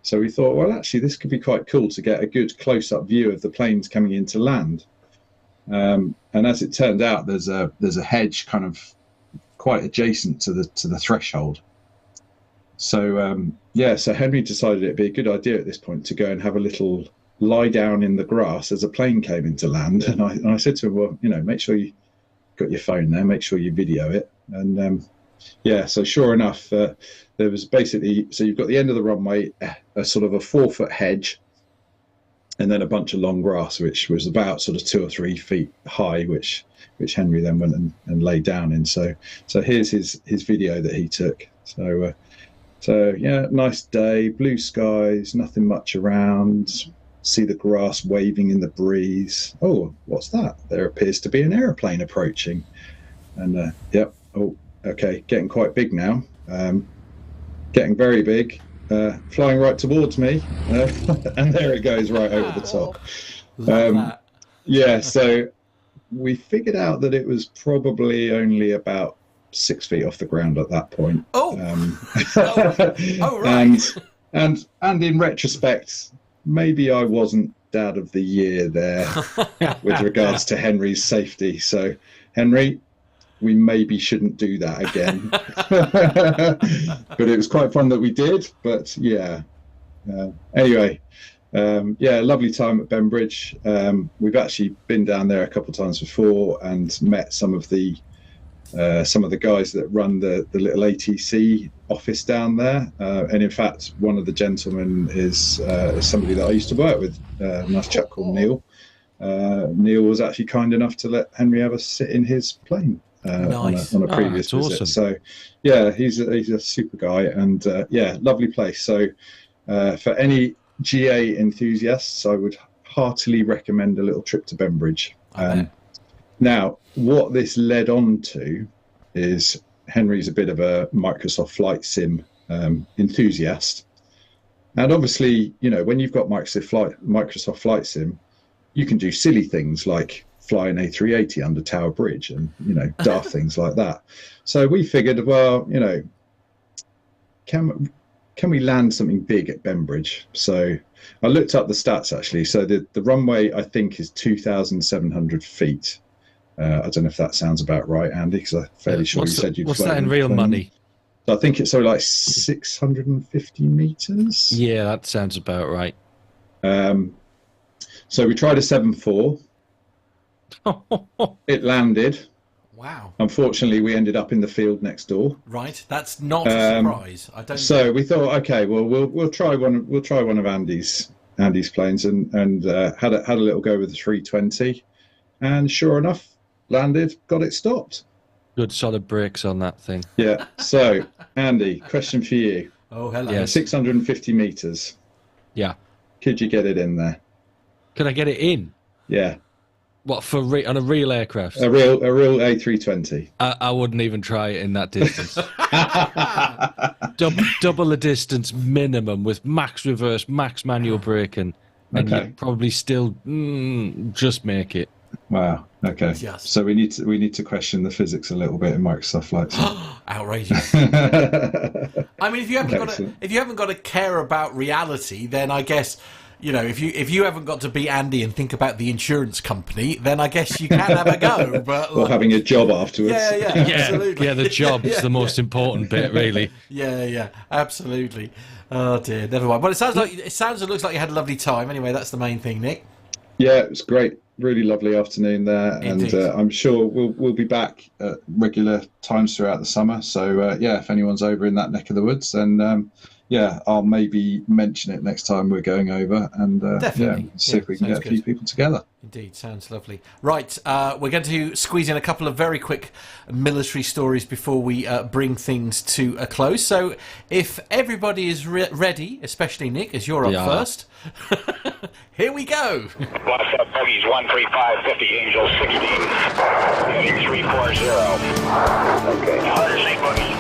So we thought, well, actually, this could be quite cool to get a good close-up view of the planes coming into land. And as it turned out, there's a hedge kind of quite adjacent to the threshold. So yeah, so Henry decided it'd be a good idea at this point to go and have a little lie down in the grass as a plane came into land. And I said to him, well, make sure you got your phone there, make sure you video it. And yeah, so sure enough, there was basically, so you've got the end of the runway, a sort of a 4-foot hedge, and then a bunch of long grass, which was about sort of 2 or 3 feet high, which Henry then went and laid down in. So here's his video that he took. So yeah, nice day, blue skies, nothing much around. See the grass waving in the breeze. Oh, what's that? There appears to be an aeroplane approaching. And yep, oh, okay, getting quite big now. Getting very big, flying right towards me. And there it goes right over the top. Yeah, so we figured out that it was probably only about 6 feet off the ground at that point. Right. And in retrospect, maybe I wasn't Dad of the Year there with regards to Henry's safety. So, Henry, we maybe shouldn't do that again. But it was quite fun that we did. But yeah, anyway, yeah, lovely time at Bembridge. We've actually been down there a couple of times before and met some of the guys that run the little ATC office down there, and in fact one of the gentlemen is somebody that I used to work with, a nice chap called Neil. Neil was actually kind enough to let Henry have a sit in his plane nice. on a previous visit. Awesome. So yeah, he's a super guy, and yeah, lovely place. So for any GA enthusiasts, I would heartily recommend a little trip to Bembridge. Now, what this led on to is Henry's a bit of a Microsoft Flight Sim enthusiast. And obviously, when you've got Microsoft Flight Sim, you can do silly things like fly an A380 under Tower Bridge and, daft things like that. So we figured, well, can can we land something big at Bembridge? So I looked up the stats actually. So the runway I think is 2,700 feet. I don't know if that sounds about right, Andy, because I'm fairly sure you said you'd
what's that in real money?
So I think it's so like 650 meters.
Yeah, that sounds about right.
So we tried a 7.4. It landed.
Wow.
Unfortunately, we ended up in the field next door.
Right, that's not a surprise. I don't.
So we thought, okay, well, we'll try one. We'll try one of Andy's planes, and had a little go with the 320, and sure enough, landed, got it stopped.
Good solid brakes on that thing.
Yeah. So, Andy, question for you.
Oh, hello.
Yes.
650 meters.
Yeah.
Could you get it in there?
Could I get it in?
Yeah.
What, on a real aircraft?
A real A320.
I wouldn't even try it in that distance. double the distance minimum with max reverse, max manual braking, and you'd probably still just make it.
Wow. Okay.
Just.
So we need to question the physics a little bit in Microsoft flights.
Outrageous. I mean, if you haven't got to care about reality, then I guess, you know, if you haven't got to be Andy and think about the insurance company, then I guess you can have a go. But
or having a job afterwards.
Yeah, absolutely.
Yeah, the job's the most important bit, really.
Yeah, absolutely. Oh dear, never mind. Well, it looks like you had a lovely time. Anyway, that's the main thing, Nick.
Yeah, it was great. Really lovely afternoon there.
Indeed.
And I'm sure we'll be back at regular times throughout the summer. So if anyone's over in that neck of the woods, then I'll maybe mention it next time we're going over, and see if we can get a few people together.
Indeed, sounds lovely. Right, we're going to squeeze in a couple of very quick military stories before we bring things to a close. So if everybody is ready, especially Nick, as you're up first, here we go.
What's up, bogies? 135, 50, Angel 16, heading 340. Okay. 108 bogies.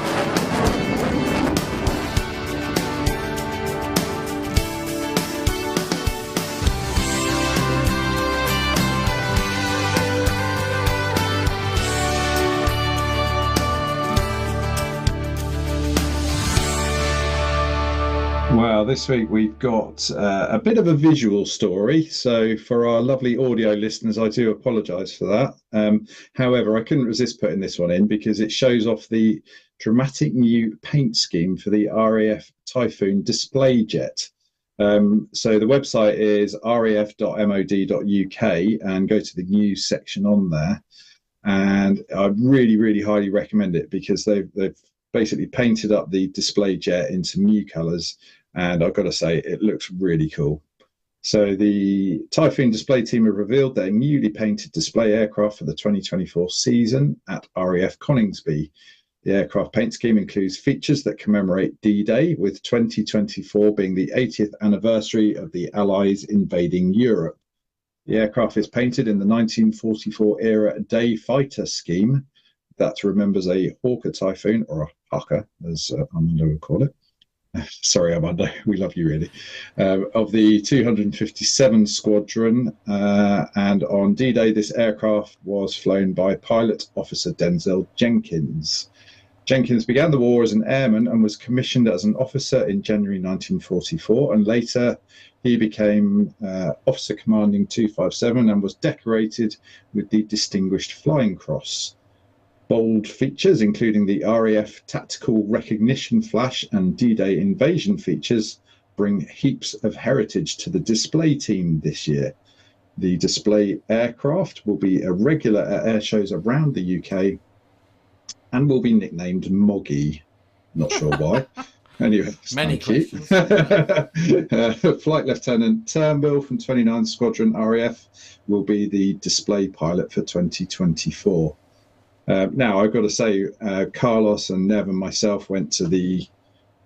Well, this week we've got a bit of a visual story. So for our lovely audio listeners, I do apologise for that. However, I couldn't resist putting this one in because it shows off the dramatic new paint scheme for the RAF Typhoon display jet. So the website is raf.mod.uk, and go to the news section on there. And I really, really highly recommend it because they've basically painted up the display jet into new colours. And I've got to say, it looks really cool. So the Typhoon display team have revealed their newly painted display aircraft for the 2024 season at RAF Coningsby. The aircraft paint scheme includes features that commemorate D-Day, with 2024 being the 80th anniversary of the Allies invading Europe. The aircraft is painted in the 1944 era day fighter scheme that remembers a Hawker Typhoon, or a Hawker, as Armando would call it. Sorry, Armando, we love you really. Of the 257 Squadron, and on D-Day, this aircraft was flown by Pilot Officer Denzel Jenkins. Jenkins began the war as an airman and was commissioned as an officer in January 1944, and later he became Officer Commanding 257 and was decorated with the Distinguished Flying Cross. Bold features, including the RAF Tactical Recognition Flash and D-Day Invasion features, bring heaps of heritage to the display team this year. The display aircraft will be a regular at air shows around the UK and will be nicknamed Moggy. Not sure why. Anyway,
many questions.
Flight Lieutenant Turnbull from 29th Squadron RAF will be the display pilot for 2024. Now, I've got to say, Carlos and Nev and myself went to the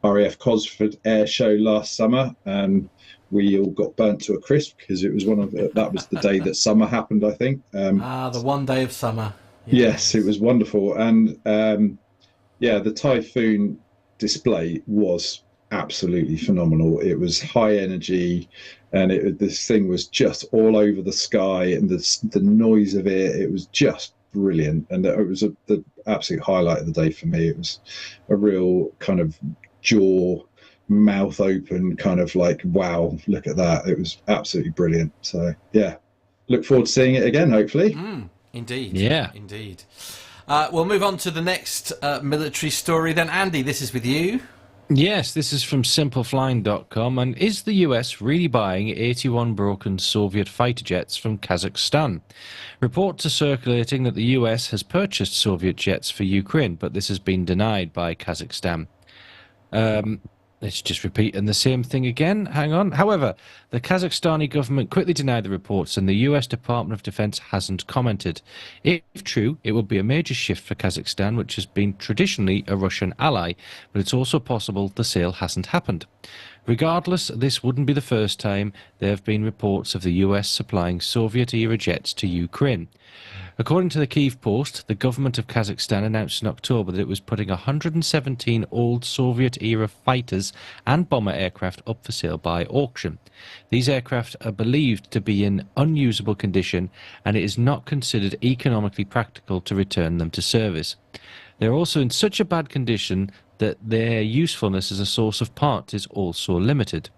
RAF Cosford Air Show last summer, and we all got burnt to a crisp because it was that was the day that summer happened, I think.
The one day of summer.
Yes, it was wonderful. And the Typhoon display was absolutely phenomenal. It was high energy, and this thing was just all over the sky, and the noise of it was just brilliant. And it was the absolute highlight of the day for me. It was a real kind of jaw mouth open, kind of like, wow, look at that. It was absolutely brilliant. So, yeah, look forward to seeing it again, hopefully.
Indeed.
Yeah.
Indeed. We'll move on to the next military story then. Andy, this is with you.
Yes, this is from simpleflying.com. And is the US really buying 81 broken Soviet fighter jets from Kazakhstan? Reports are circulating that the US has purchased Soviet jets for Ukraine, but this has been denied by Kazakhstan. It's just repeating the same thing again. Hang on. However, the Kazakhstani government quickly denied the reports, and the US Department of Defense hasn't commented. If true, it would be a major shift for Kazakhstan, which has been traditionally a Russian ally, but it's also possible the sale hasn't happened. Regardless, this wouldn't be the first time there have been reports of the US supplying Soviet-era jets to Ukraine. According to the Kyiv Post, the government of Kazakhstan announced in October that it was putting 117 old Soviet-era fighters and bomber aircraft up for sale by auction. These aircraft are believed to be in unusable condition, and it is not considered economically practical to return them to service. They're also in such a bad condition that their usefulness as a source of parts is also limited.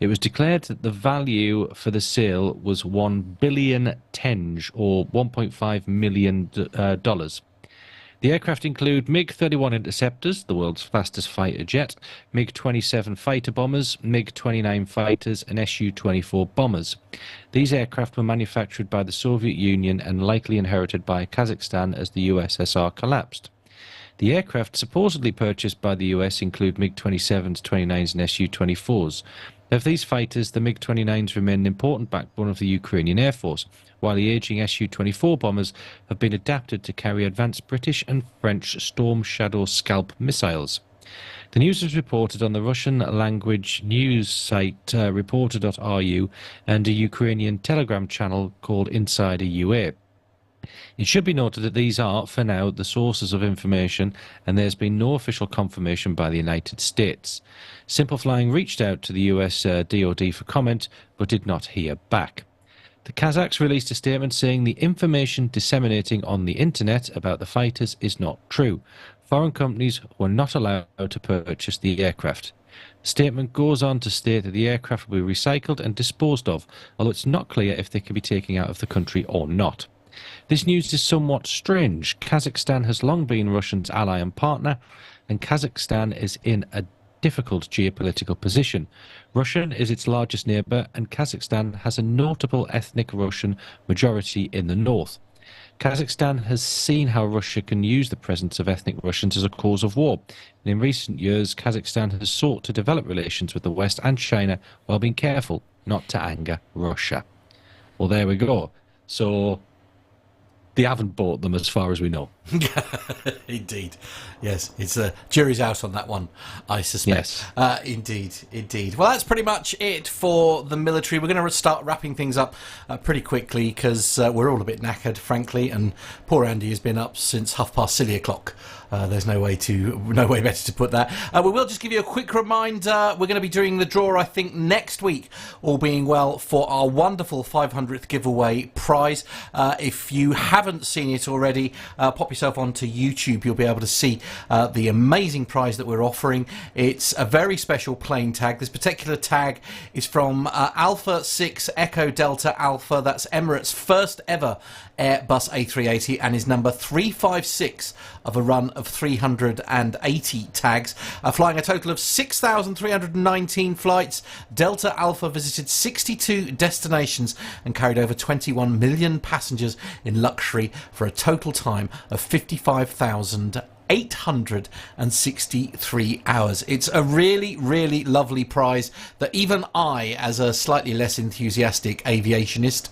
It was declared that the value for the sale was 1 billion tenge, or $1.5 million. The aircraft include MiG-31 interceptors, the world's fastest fighter jet, MiG-27 fighter bombers, MiG-29 fighters, and Su-24 bombers. These aircraft were manufactured by the Soviet Union and likely inherited by Kazakhstan as the USSR collapsed. The aircraft supposedly purchased by the US include MiG-27s, 29s, and Su-24s. Of these fighters, the MiG-29s remain an important backbone of the Ukrainian Air Force, while the ageing Su-24 bombers have been adapted to carry advanced British and French Storm Shadow Scalp missiles. The news was reported on the Russian-language news site reporter.ru and a Ukrainian Telegram channel called Insider UA. It should be noted that these are, for now, the sources of information, and there's been no official confirmation by the United States. Simple Flying reached out to the US DoD for comment, but did not hear back. The Kazakhs released a statement saying the information disseminating on the internet about the fighters is not true. Foreign companies were not allowed to purchase the aircraft. The statement goes on to state that the aircraft will be recycled and disposed of, although it's not clear if they can be taken out of the country or not. This news is somewhat strange. Kazakhstan has long been Russia's ally and partner, and Kazakhstan is in a difficult geopolitical position. Russia is its largest neighbour, and Kazakhstan has a notable ethnic Russian majority in the north. Kazakhstan has seen how Russia can use the presence of ethnic Russians as a cause of war, and in recent years Kazakhstan has sought to develop relations with the West and China while being careful not to anger Russia. Well, there we go. So they haven't bought them as far as we know.
Indeed. Yes, it's jury's out on that one, I suspect.
Yes.
Indeed. Well, that's pretty much it for the military. We're going to start wrapping things up pretty quickly because we're all a bit knackered, frankly, and poor Andy has been up since o'clock. There's no way better to put that. We will just give you a quick reminder. We're going to be doing the draw, I think, next week, all being well, for our wonderful 500th giveaway prize. If you haven't seen it already, pop yourself onto YouTube. You'll be able to see the amazing prize that we're offering. It's a very special plane tag. This particular tag is from Alpha 6 Echo Delta Alpha. That's Emirates' first ever Airbus A380 and is number 356 of a run of 380 tags. Flying a total of 6,319 flights, Delta Alpha visited 62 destinations and carried over 21 million passengers in luxury for a total time of 55,863 hours. It's a really, really lovely prize that even I, as a slightly less enthusiastic aviationist,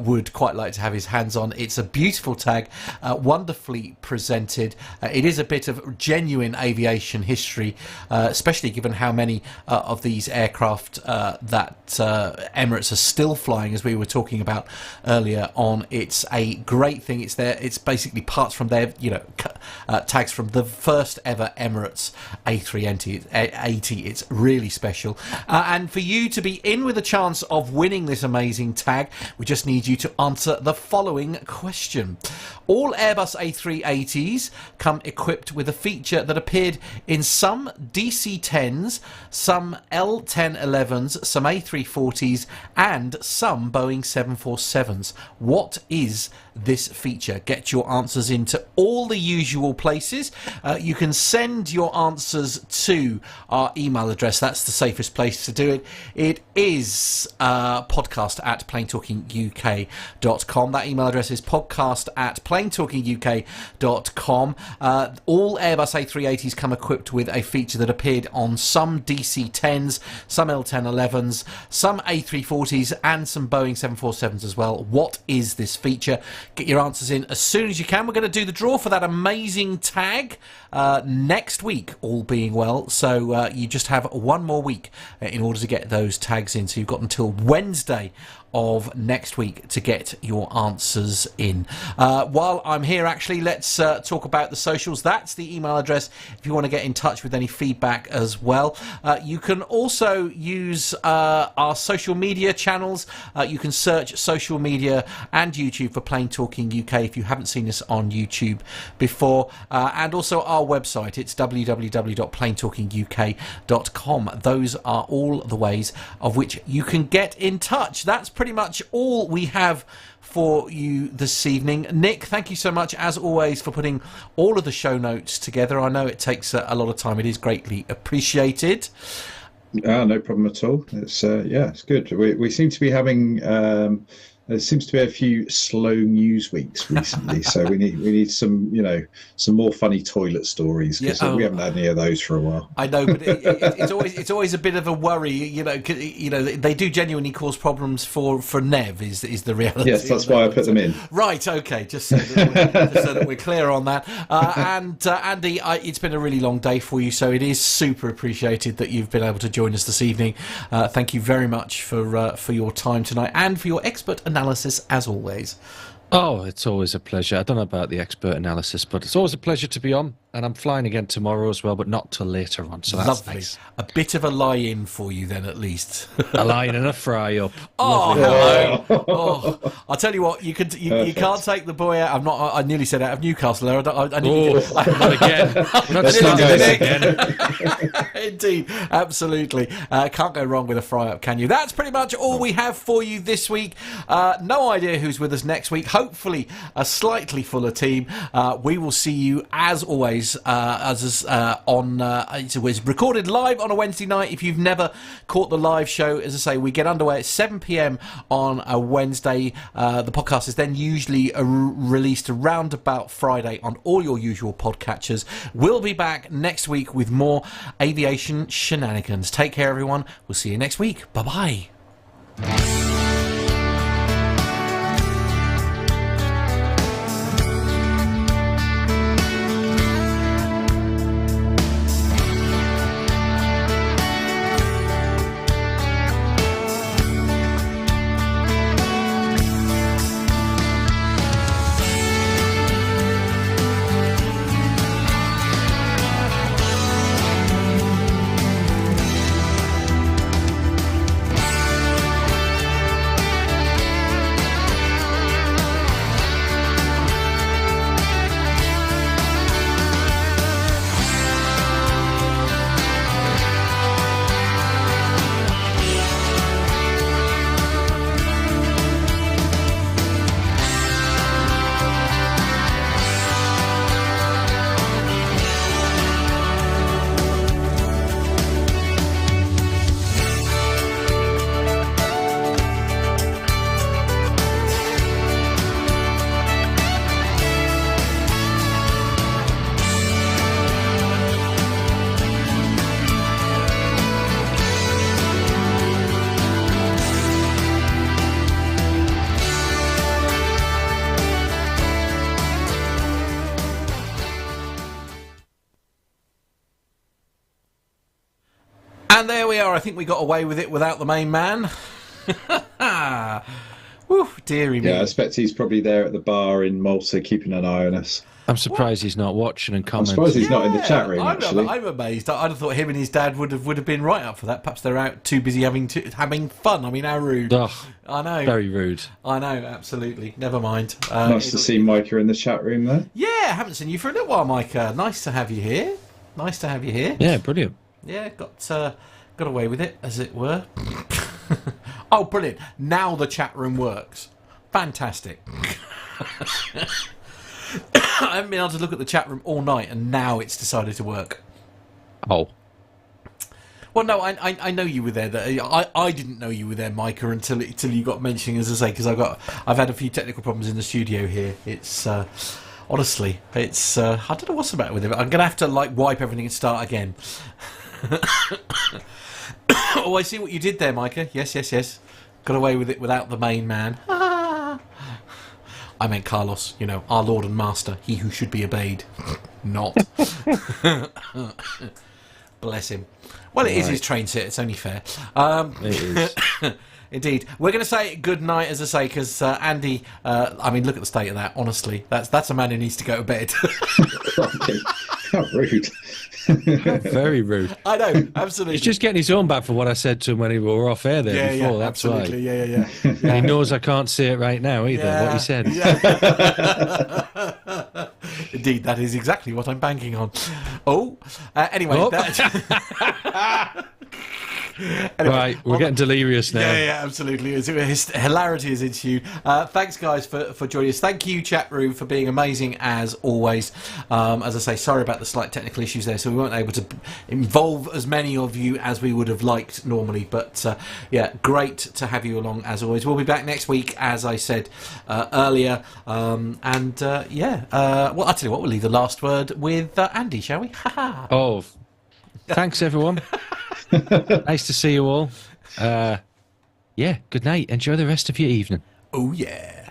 would quite like to have his hands on. It's a beautiful tag, wonderfully presented. It is a bit of genuine aviation history, especially given how many of these aircraft that Emirates are still flying, as we were talking about earlier on. It's a great thing. It's basically parts from their, tag tags from the first ever Emirates A380. It's really special. And for you to be in with a chance of winning this amazing tag, we just need you to answer the following question. All Airbus A380s come equipped with a feature that appeared in some DC-10s, some L-1011s, some A340s, and some Boeing 747s. What is this feature? Get your answers into all the usual places. You can send your answers to our email address. That's the safest place to do it. It is podcast@planetalkinguk.com. That email address is podcast@planetalkinguk.com. All Airbus A380s come equipped with a feature that appeared on some DC-10s, some L-1011s, some A340s, and some Boeing 747s as well. What is this feature? Get your answers in as soon as you can. We're going to do the draw for that amazing tag next week, all being well. So you just have one more week in order to get those tags in. So you've got until Wednesday of next week to get your answers in. While I'm here, actually, let's talk about the socials. That's the email address if you want to get in touch with any feedback as well. You can also use our social media channels. You can search social media and YouTube for Plane Talking UK if you haven't seen us on YouTube before. And also our website, it's www.planetalkinguk.com. Those are all the ways of which you can get in touch. That's pretty much all we have for you this evening. Nick, thank you so much, as always, for putting all of the show notes together. I know it takes a lot of time. It is greatly appreciated.
No problem at all. It's it's good. We seem to be having there seems to be a few slow news weeks recently, so we need some some more funny toilet stories, because we haven't had any of those for a while.
I know, but it's always a bit of a worry. They do genuinely cause problems for Nev. Is the reality?
Yes, that's why I put them in.
Right. Okay. Just so that we're clear on that. And Andy, it's been a really long day for you, so it is super appreciated that you've been able to join us this evening. Thank you very much for your time tonight and for your expert analysis, as always.
Oh, it's always a pleasure. I don't know about the expert analysis, but it's always a pleasure to be on. And I'm flying again tomorrow as well, but not till later on. So that's
lovely.
Nice.
A bit of a lie-in for you then, at least.
A lie-in and a fry-up.
Oh, hello. Oh, I'll tell you what. You can't take the boy out. I nearly said out of Newcastle there.
Not again. We're not starting this again.
Indeed, absolutely. Can't go wrong with a fry-up, can you? That's pretty much all we have for you this week. No idea who's with us next week. Hopefully, a slightly fuller team. We will see you as always. It was recorded live on a Wednesday night. If you've never caught the live show, as I say, we get underway at 7 p.m. on a Wednesday. The podcast is then usually released around about Friday on all your usual podcatchers. We'll be back next week with more aviation shenanigans. Take care, everyone. We'll see you next week. Bye-bye. And there we are. I think we got away with it without the main man. Oof, dearie me.
Yeah, I expect he's probably there at the bar in Malta keeping an eye on us.
I'm surprised he's not watching and
I'm
commenting.
surprised he's not in the chat room, actually.
I'm amazed. I'd have thought him and his dad would have been right up for that. Perhaps they're out too busy having fun. I mean, how rude.
Ugh,
I know.
very rude.
I know, absolutely. Never mind.
Nice to see Micah in the chat room there.
Yeah, haven't seen you for a little while, Micah. Nice to have you here. Nice to have you here.
Yeah, brilliant.
Yeah, got away with it, as it were. Oh, brilliant. Now the chat room works. Fantastic. I haven't been able to look at the chat room all night, and now it's decided to work.
Oh.
Well, no, I know you were there. I didn't know you were there, Micah, until you got mentioning, as I say, because I've had a few technical problems in the studio here. It's honestly, it's I don't know what's the matter with it. I'm gonna have to wipe everything and start again. Oh, I see what you did there, Micah. Yes. Got away with it without the main man. I meant Carlos, our Lord and Master, he who should be obeyed. Not. Bless him. Well, it is his train set, it's only fair.
It is.
Indeed. We're going to say good night, as I say, because Andy, look at the state of that, honestly. That's a man who needs to go to bed.
How rude.
Very rude.
I know, absolutely.
He's just getting his own back for what I said to him when we were off air there before.
Yeah,
that's
absolutely.
why.
Yeah.
And he knows I can't say it right now either, what he said.
Yeah. Indeed, that is exactly what I'm banking on. Anyway.
Oh.
Anyway,
right, we're getting delirious now.
Yeah, absolutely. Hilarity is ensued. Thanks, guys, for joining us. Thank you, chat room, for being amazing as always. As I say, sorry about the slight technical issues there, so we weren't able to involve as many of you as we would have liked normally. But great to have you along as always. We'll be back next week, as I said earlier. Well, I'll tell you what, we'll leave the last word with Andy, shall we?
Thanks, everyone. Nice to see you all. Good night. Enjoy the rest of your evening.
Oh, yeah.